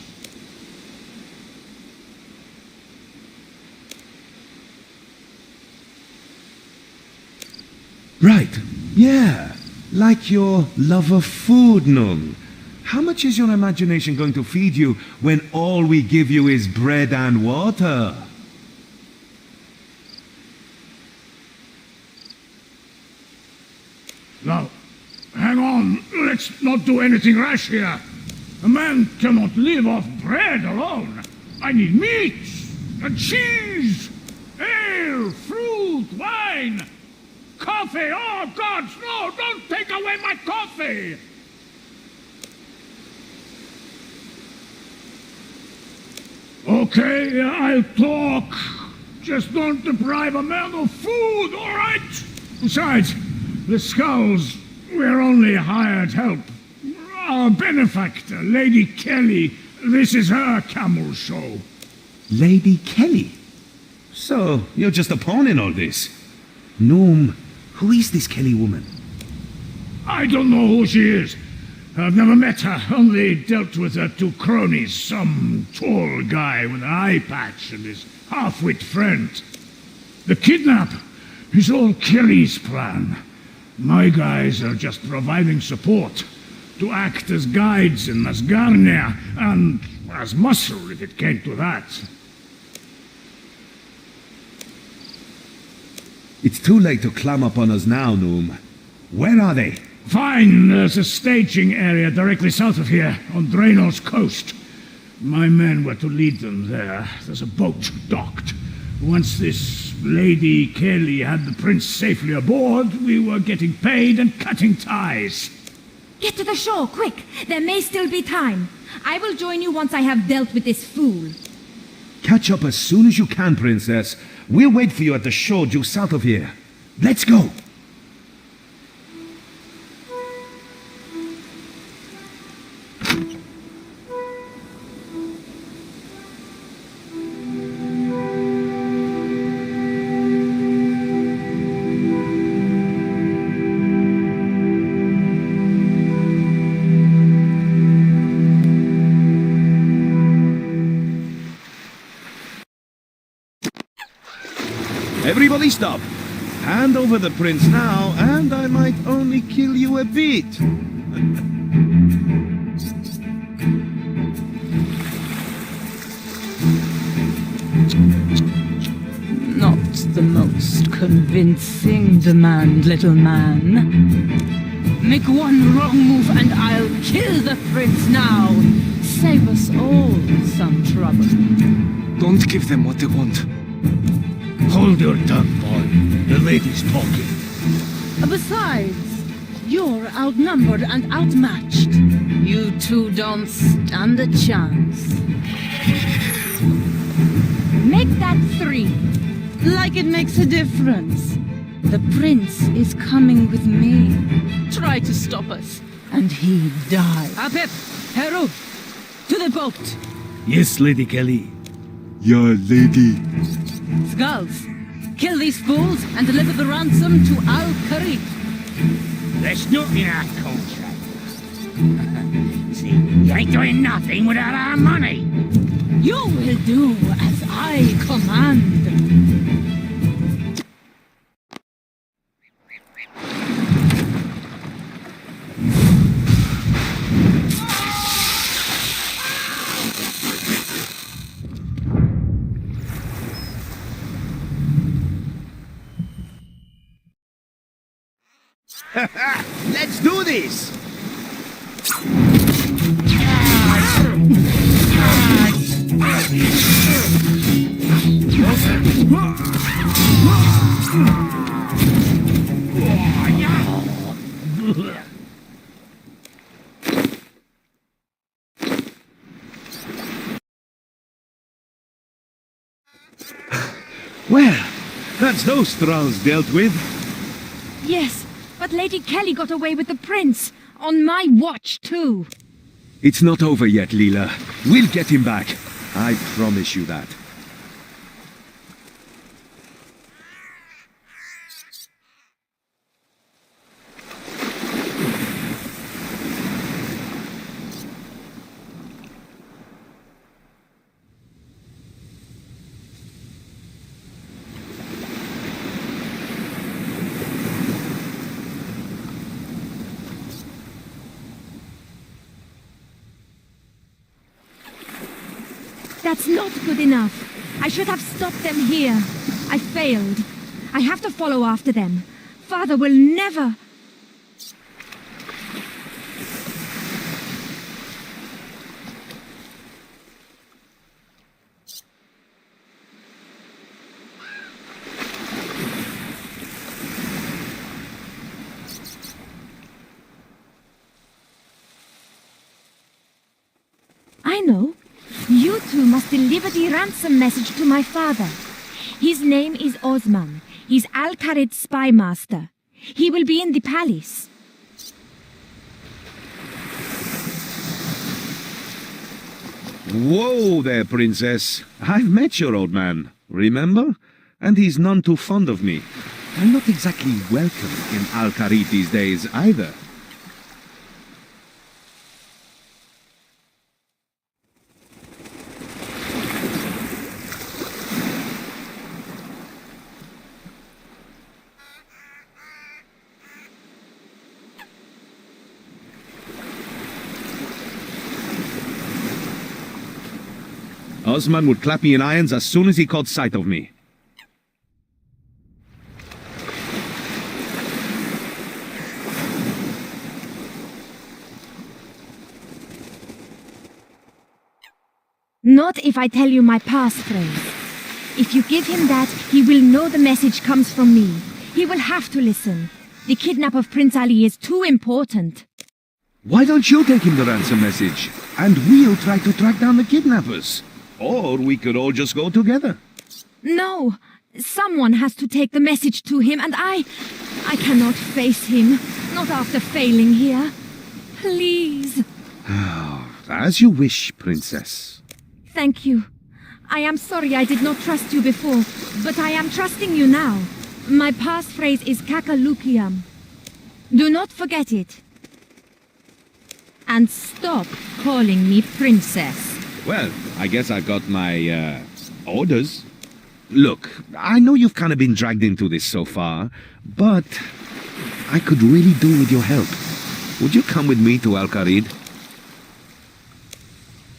Right, yeah. Like your love of food, Noom. How much is your imagination going to feed you when all we give you is bread and water? Now, hang on. Let's not do anything rash here. A man cannot live off bread alone. I need meat and cheese, ale, fruit, wine, coffee. Oh, gods, no, don't take away my coffee. Okay, I'll talk. Just don't deprive a man of food, all right? Besides, the skulls, we're only hired help. Our benefactor, Lady Kelly, this is her camel show. Lady Kelly? So, you're just a pawn in all this? Noom, who is this Kelly woman? I don't know who she is. I've never met her, only dealt with her two cronies, some tall guy with an eye patch and his half-wit friend. The kidnap is all Kelly's plan. My guys are just providing support to act as guides in Asgarnia and as muscle if it came to that. It's too late to climb up on us now, Noom. Where are they? Fine, there's a staging area directly south of here, on Draenor's coast. My men were to lead them there. There's a boat docked. Once this Lady Kelly had the prince safely aboard, we were getting paid and cutting ties. Get to the shore, quick! There may still be time. I will join you once I have dealt with this fool. Catch up as soon as you can, Princess. We'll wait for you at the shore due south of here. Let's go! Everybody stop! Hand over the prince now, and I might only kill you a bit. Not the most convincing demand, little man. Make one wrong move and I'll kill the prince now. Save us all some trouble. Don't give them what they want. Hold your tongue, boy. The lady's talking. Besides, you're outnumbered and outmatched. You two don't stand a chance. Make that 3. Like it makes a difference. The prince is coming with me. Try to stop us, and he dies. Apep, Heru, to the boat. Yes, Lady Kelly. Yeah, lady. Skulls, kill these fools and deliver the ransom to Al-Karib. There's nothing in our contract. See, we ain't doing nothing without our money. You will do as I command. Let's do this! Well, that's those thralls dealt with. Yes, but Lady Kelly got away with the prince. On my watch, too. It's not over yet, Leela. We'll get him back. I promise you that. That's not good enough. I should have stopped them here. I failed. I have to follow after them. Father will never... I know. You two must deliver the ransom message to my father. His name is Osman. He's Al-Kharid's spy master. He will be in the palace. Whoa there, Princess. I've met your old man. remember? And he's none too fond of me. I'm not exactly welcome in Al-Kharid these days, either. Osman would clap me in irons as soon as he caught sight of me. Not if I tell you my passphrase. If you give him that, he will know the message comes from me. He will have to listen. The kidnap of Prince Ali is too important. Why don't you take him the ransom message, and we'll try to track down the kidnappers? Or we could all just go together. No! Someone has to take the message to him, and I cannot face him. Not after failing here. Please. As you wish, Princess. Thank you. I am sorry I did not trust you before, but I am trusting you now. My passphrase is Kakalukiam. Do not forget it. And stop calling me Princess. Well, I guess I got my, orders. Look, I know you've kind of been dragged into this so far, but I could really do with your help. Would you come with me to Al-Kharid?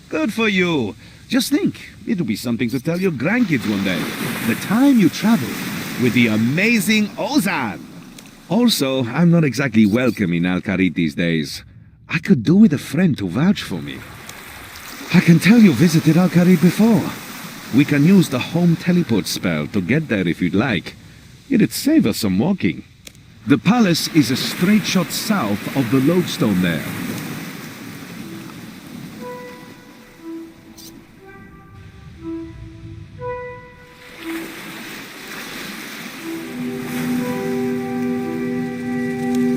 Good for you. Just think, it'll be something to tell your grandkids one day. The time you traveled with the amazing Ozan. Also, I'm not exactly welcome in Al-Kharid these days. I could do with a friend to vouch for me. I can tell you visited Al-Kharid before. We can use the home teleport spell to get there if you'd like. It'd save us some walking. The palace is a straight shot south of the lodestone there.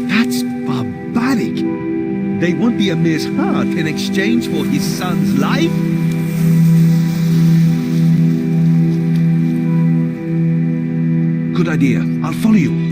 That's barbaric. They want the Emir's heart in exchange for his son's life? Good idea. I'll follow you.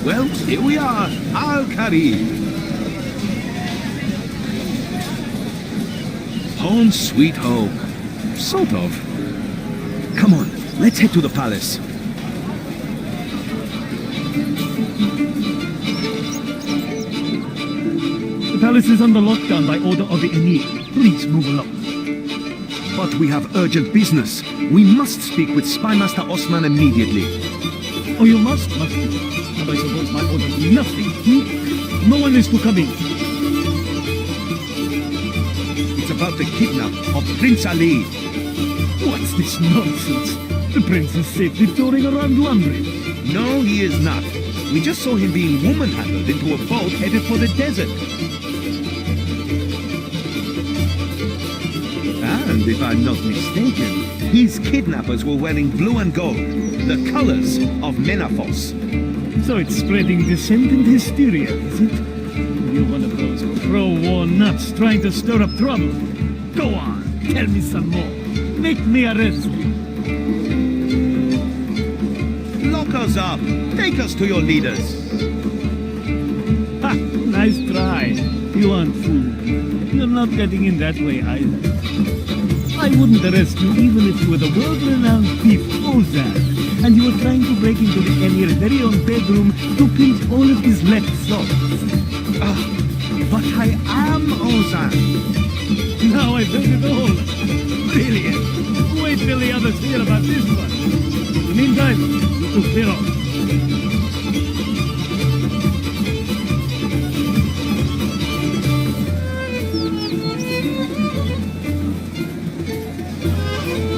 Well, here we are, Al-Kharid. Home sweet home. Sort of. Come on, let's head to the palace. The palace is under lockdown by order of the Emir. Please move along. But we have urgent business. We must speak with Spymaster Osman immediately. Oh, you must you? And I suppose my orders mean nothing, No one is to come in. It's about the kidnap of Prince Ali. What's this nonsense? The prince is safely touring around London. No, he is not. We just saw him being woman-handled into a boat headed for the desert. And if I'm not mistaken, his kidnappers were wearing blue and gold, the colors of Menafos. So it's spreading dissent and hysteria, is it? You're one of those pro-war nuts trying to stir up trouble. Go on, tell me some more. Make me arrest you. Lock us up. Take us to your leaders. Ha! Nice try. You aren't fooled. You're not getting in that way either. I wouldn't arrest you even if you were the world-renowned thief Ozan, and you were trying to break into the Emir's very own bedroom to pinch all of his left socks. But I am Ozan. Now I've heard it all. Brilliant. Wait till the others hear about this one. In the meantime, you two clear off.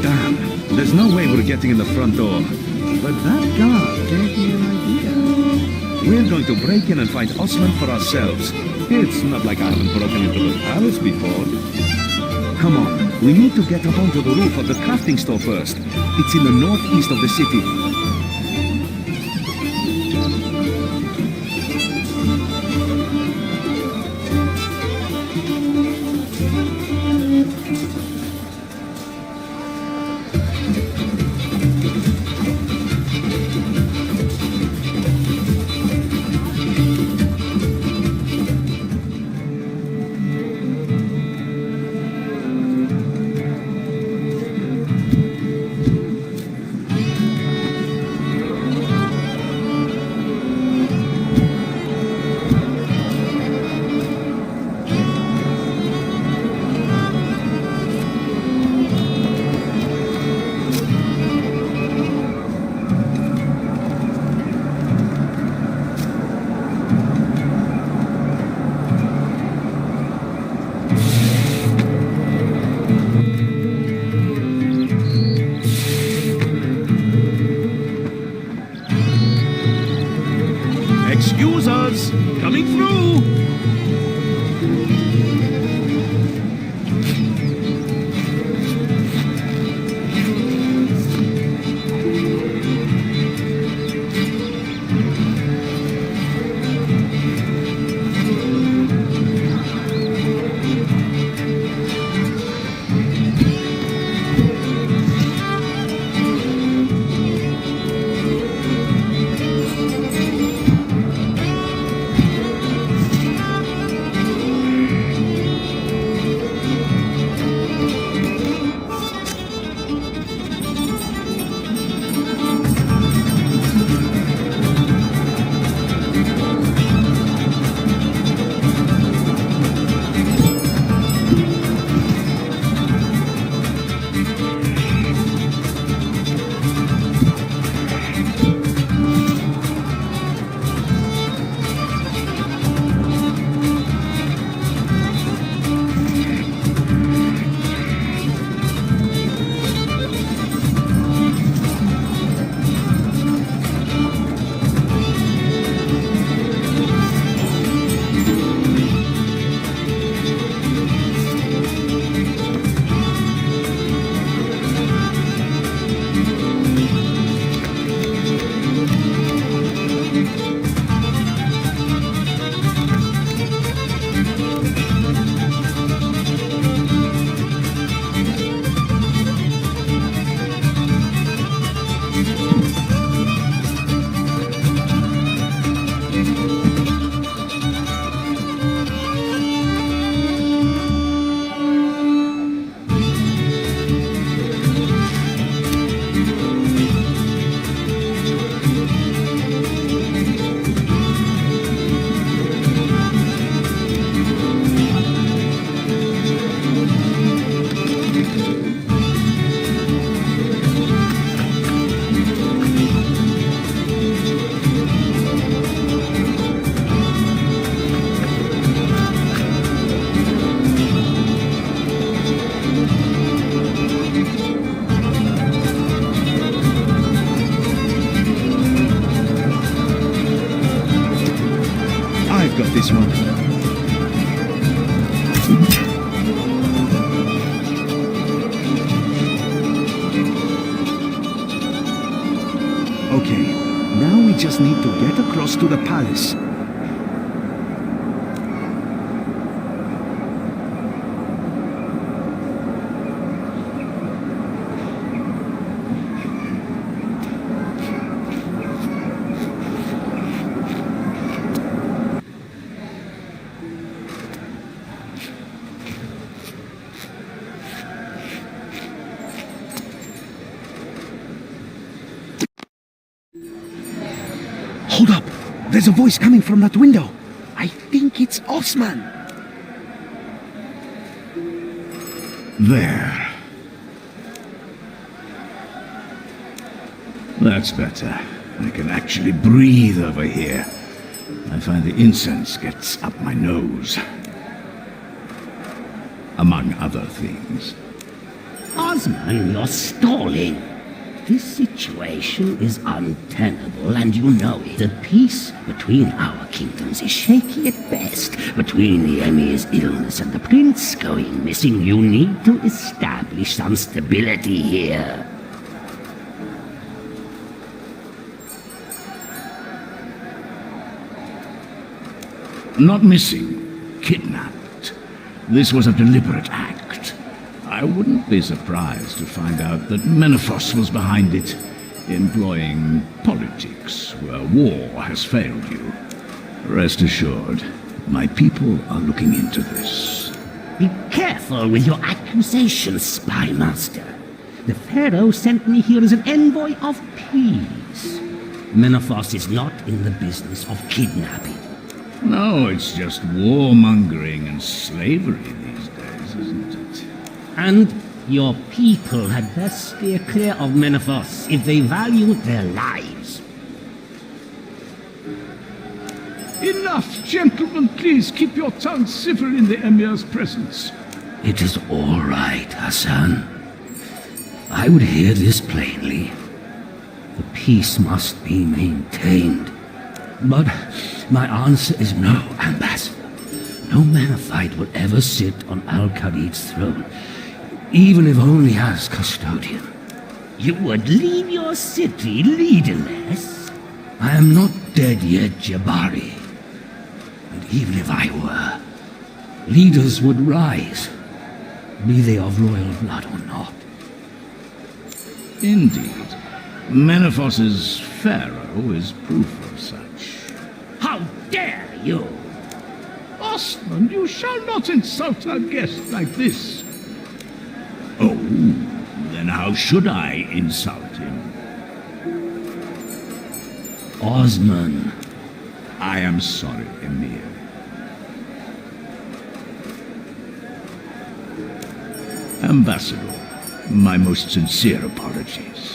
Damn, there's no way we're getting in the front door. But that guard gave me an idea. We're going to break in and find Osman for ourselves. It's not like I haven't broken into the palace before. Come on. We need to get up onto the roof of the crafting store first. It's in the northeast of the city. Excuse us! Coming through! Got this one. Okay, now we just need to get across to the palace. Hold up! There's a voice coming from that window. I think it's Osman. There. That's better. I can actually breathe over here. I find the incense gets up my nose. Among other things. Osman, you're stalling. This situation is untenable, and you know it. The peace between our kingdoms is shaky at best. Between the Emir's illness and the prince going missing, you need to establish some stability here. Not missing, kidnapped. This was a deliberate act. I wouldn't be surprised to find out that Menephos was behind it, employing politics where war has failed you. Rest assured, my people are looking into this. Be careful with your accusations, spy master. The Pharaoh sent me here as an envoy of peace. Menephos is not in the business of kidnapping. No, it's just warmongering and slavery these days, isn't it? And your people had best steer clear of Menephos if they value their lives. Enough, gentlemen, please keep your tongues civil in the Emir's presence. It is all right, Hassan. I would hear this plainly. The peace must be maintained. But my answer is no, Ambassador. No Menefite will ever sit on Al-Khalid's throne, even if only as custodian. You would leave your city leaderless? I am not dead yet, Jabari. And even if I were, leaders would rise, be they of royal blood or not. Indeed. Menephos's pharaoh is proof of such. How dare you! Osman, you shall not insult our guest like this. Oh, then how should I insult him? Osman. I am sorry, Emir. Ambassador, my most sincere apologies.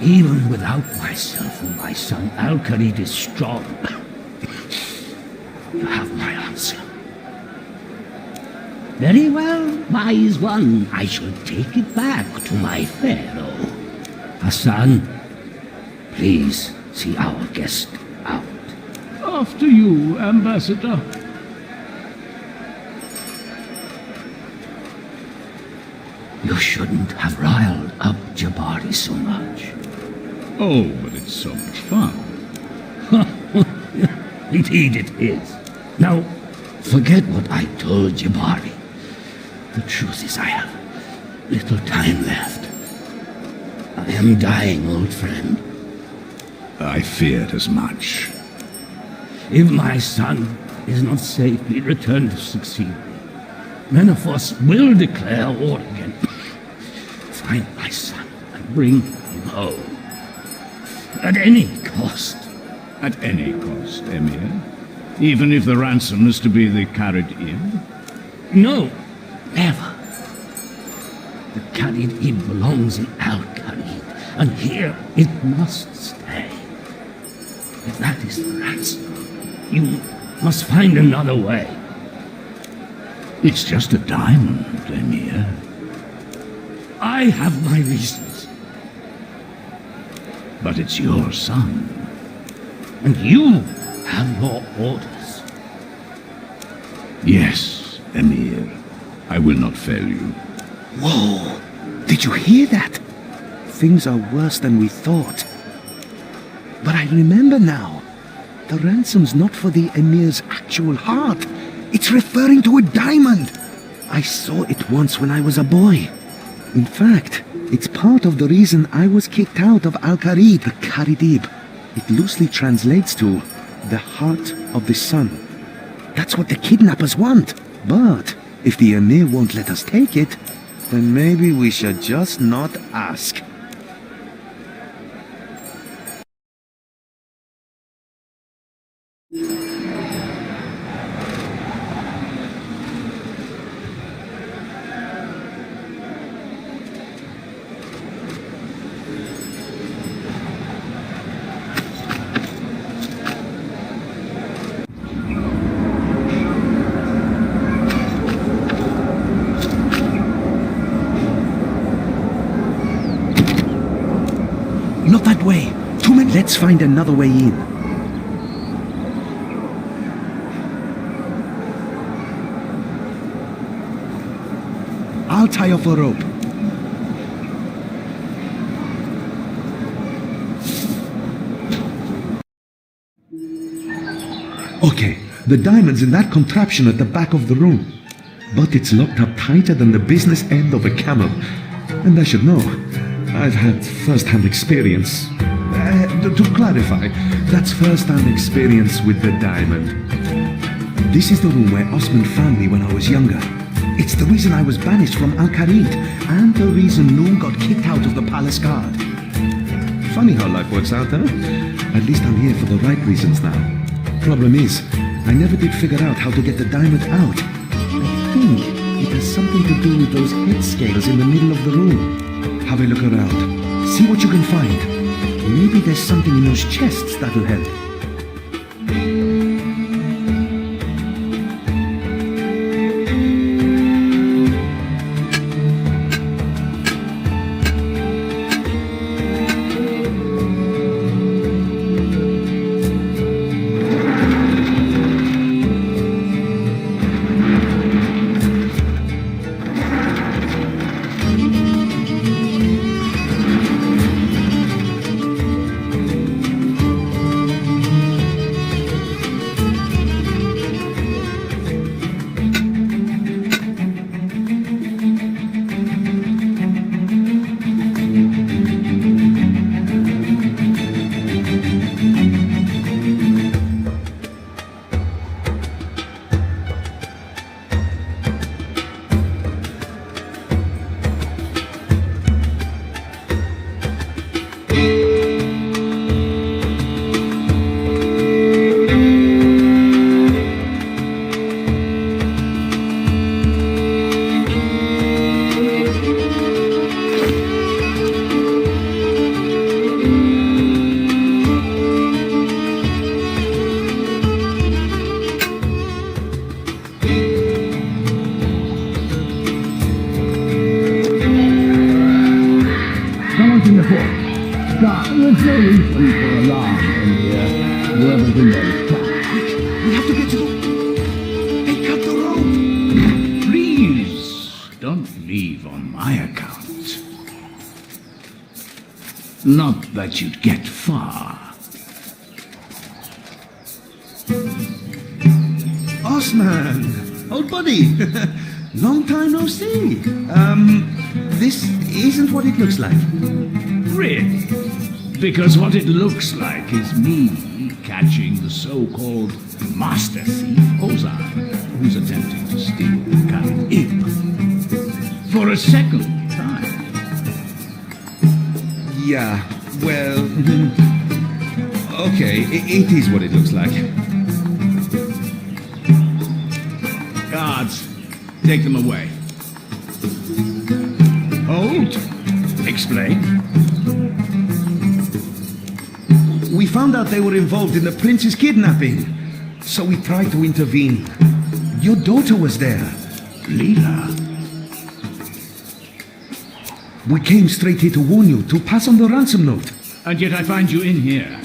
Even without myself and my son, Al-Khalid is strong. You have my answer. Very well, wise one. I shall take it back to my pharaoh. Hassan, please see our guest out. After you, Ambassador. You shouldn't have riled up Jabari so much. Oh, but it's so much fun. Indeed it is. Now, forget what I told Jabari. The truth is I have little time left. I am dying, old friend. I feared as much. If my son is not safely returned to succeed me, Menephos will declare war again. Find my son and bring him home. At any cost. At any cost, Emir? Even if the ransom is to be the Khalid-Ib? No, never. The Khalid-Ib belongs in Al-Khalid, and here it must stay. If that is the ransom, you must find another way. It's just a diamond, Emir. I have my reasons. But it's your son. And you have your orders. Yes, Emir. I will not fail you. Whoa! Did you hear that? Things are worse than we thought. But I remember now. The ransom's not for the Emir's actual heart. It's referring to a diamond. I saw it once when I was a boy. In fact, it's part of the reason I was kicked out of Al-Khalid, the Khalid-Ib. It loosely translates to the heart of the sun. That's what the kidnappers want. But if the Emir won't let us take it, then maybe we should just not ask. Not that way. Too many. Let's find another way in. I'll tie off a rope. Okay, the diamond's in that contraption at the back of the room. But it's locked up tighter than the business end of a camel. And I should know. I've had first-hand experience. To clarify, that's first-hand experience with the diamond. This is the room where Osman found me when I was younger. It's the reason I was banished from Al-Kharid, and the reason Noon got kicked out of the palace guard. Funny how life works out, huh? At least I'm here for the right reasons now. Problem is, I never did figure out how to get the diamond out. I think it has something to do with those head scales in the middle of the room. Have a look around. See what you can find. Maybe there's something in those chests that'll help. In the fort. Stop. There's no reason for alarm in here. Whoever windows shut. We have to get to the... They cut the rope! Please, don't leave on my account. Not that you'd get far. Osman! Old buddy! Long time no see. This isn't what it looks like. Really? Because what it looks like is me catching the so-called master thief Ozan, who's attempting to steal the Khalid Ib. For a second time. Yeah, well... okay, it is what it looks like. Guards, take them away. Hold. Explain. We found out they were involved in the prince's kidnapping, so we tried to intervene. Your daughter was there. Leela. We came straight here to warn you, to pass on the ransom note. And yet I find you in here.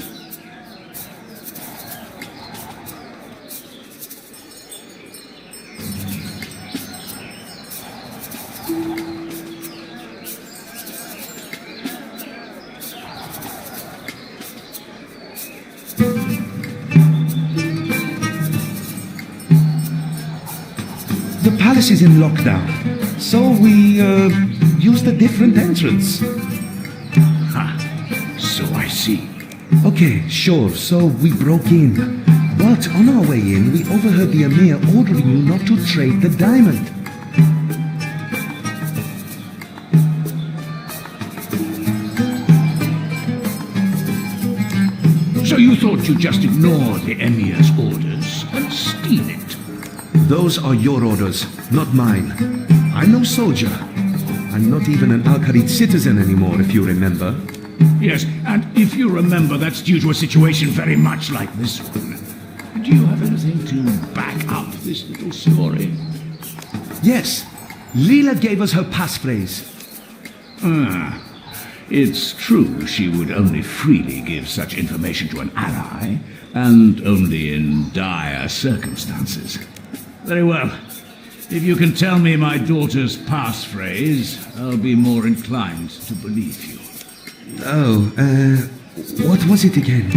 The palace is in lockdown, so we used a different entrance. Ha, so I see. Okay, sure, so we broke in. But on our way in, we overheard the Emir ordering you not to trade the diamond. So you thought you'd just ignore the Emir's orders and steal it? Those are your orders, not mine. I'm no soldier. I'm not even an Al-Kharid citizen anymore, if you remember. Yes, and if you remember, that's due to a situation very much like this one. Do you have anything to back up this little story? Yes, Leela gave us her passphrase. Ah, It's true she would only freely give such information to an ally, and only in dire circumstances. Very well. If you can tell me my daughter's passphrase, I'll be more inclined to believe you. Oh, what was it again?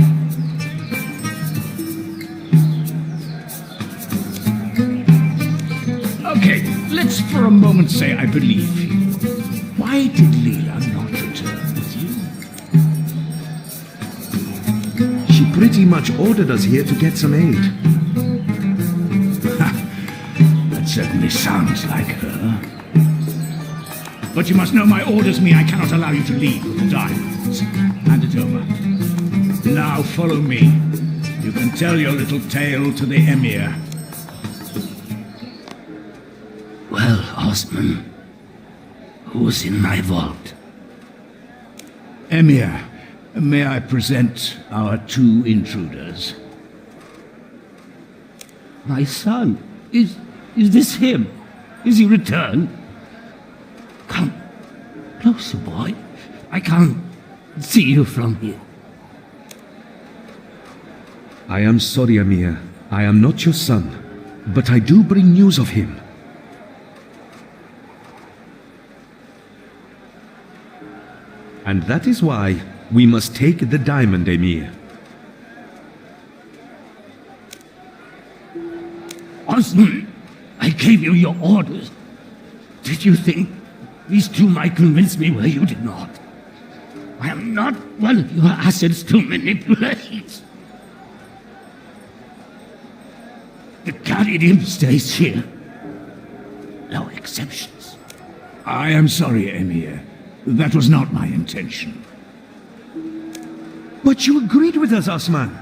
Okay, let's for a moment say I believe you. Why did Leela not return with you? She pretty much ordered us here to get some aid. That certainly sounds like her. But you must know my orders mean I cannot allow you to leave with the diamonds. Hand it over. Now follow me. You can tell your little tale to the Emir. Well, Osman, who's in my vault? Emir, may I present our two intruders? My son, is this him? Is he returned? Come closer, boy. I can't see you from here. I am sorry, Amir. I am not your son, but I do bring news of him. And that is why we must take the diamond, Emir. Osman, I gave you your orders. Did you think these two might convince me where you did not? I am not one of your assets to manipulate. The Karidim stays here. No exceptions. I am sorry, Emir. That was not my intention. But you agreed with us, Osman.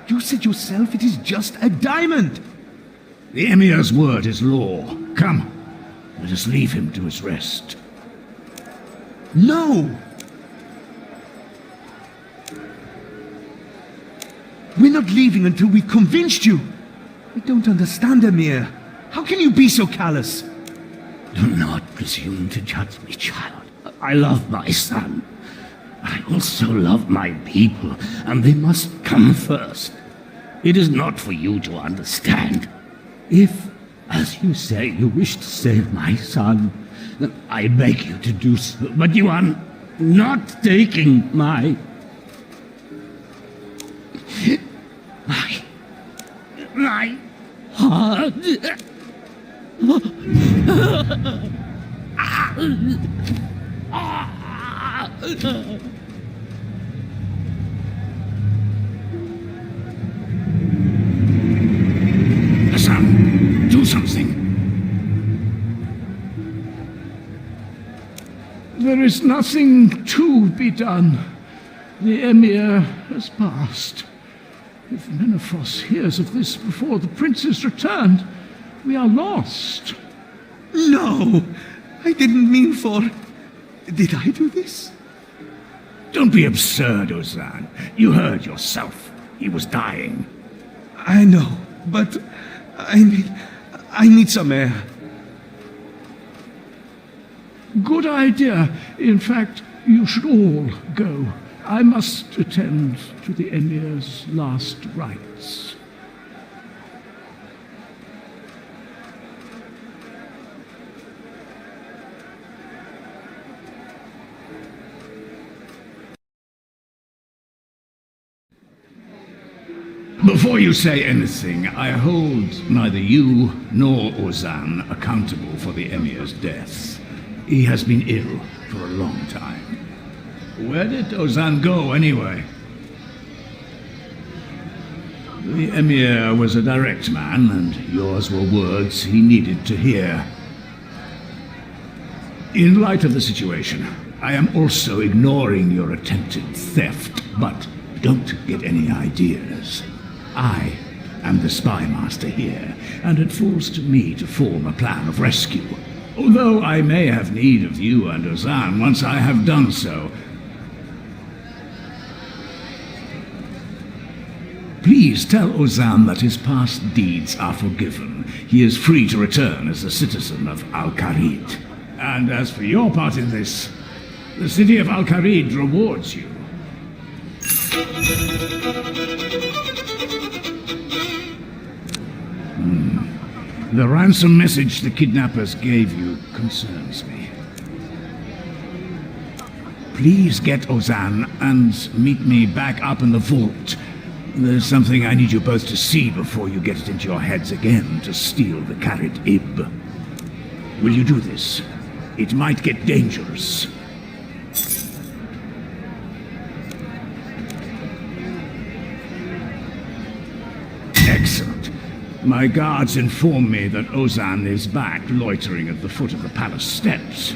You said yourself it is just a diamond. The Emir's word is law. Come, let us leave him to his rest. No! We're not leaving until we've convinced you. I don't understand, Emir. How can you be so callous? Do not presume to judge me, child. I love my son. I also love my people, and they must come first. It is not for you to understand. If, as you say, you wish to save my son, then I beg you to do so. But you are not taking my heart. Hassan, do something. There is nothing to be done. The Emir has passed. If Menefros hears of this before the prince is returned, we are lost. No! I didn't mean for... Did I do this? Don't be absurd, Ozan. You heard yourself. He was dying. I know, but... I need some air. Good idea. In fact, you should all go. I must attend to the Emir's last rites. Before you say anything, I hold neither you nor Ozan accountable for the Emir's death. He has been ill for a long time. Where did Ozan go, anyway? The Emir was a direct man, and yours were words he needed to hear. In light of the situation, I am also ignoring your attempted theft, but don't get any ideas. I am the spy master here, and it falls to me to form a plan of rescue. Although I may have need of you and Ozan once I have done so. Please tell Ozan that his past deeds are forgiven. He is free to return as a citizen of Al-Kharid. And as for your part in this, The city of Al-Kharid rewards you. The ransom message the kidnappers gave you concerns me. Please get Ozan and meet me back up in the vault. There's something I need you both to see before you get it into your heads again to steal the Karit Ib. Will you do this? It might get dangerous. Excellent. My guards inform me that Ozan is back loitering at the foot of the palace steps.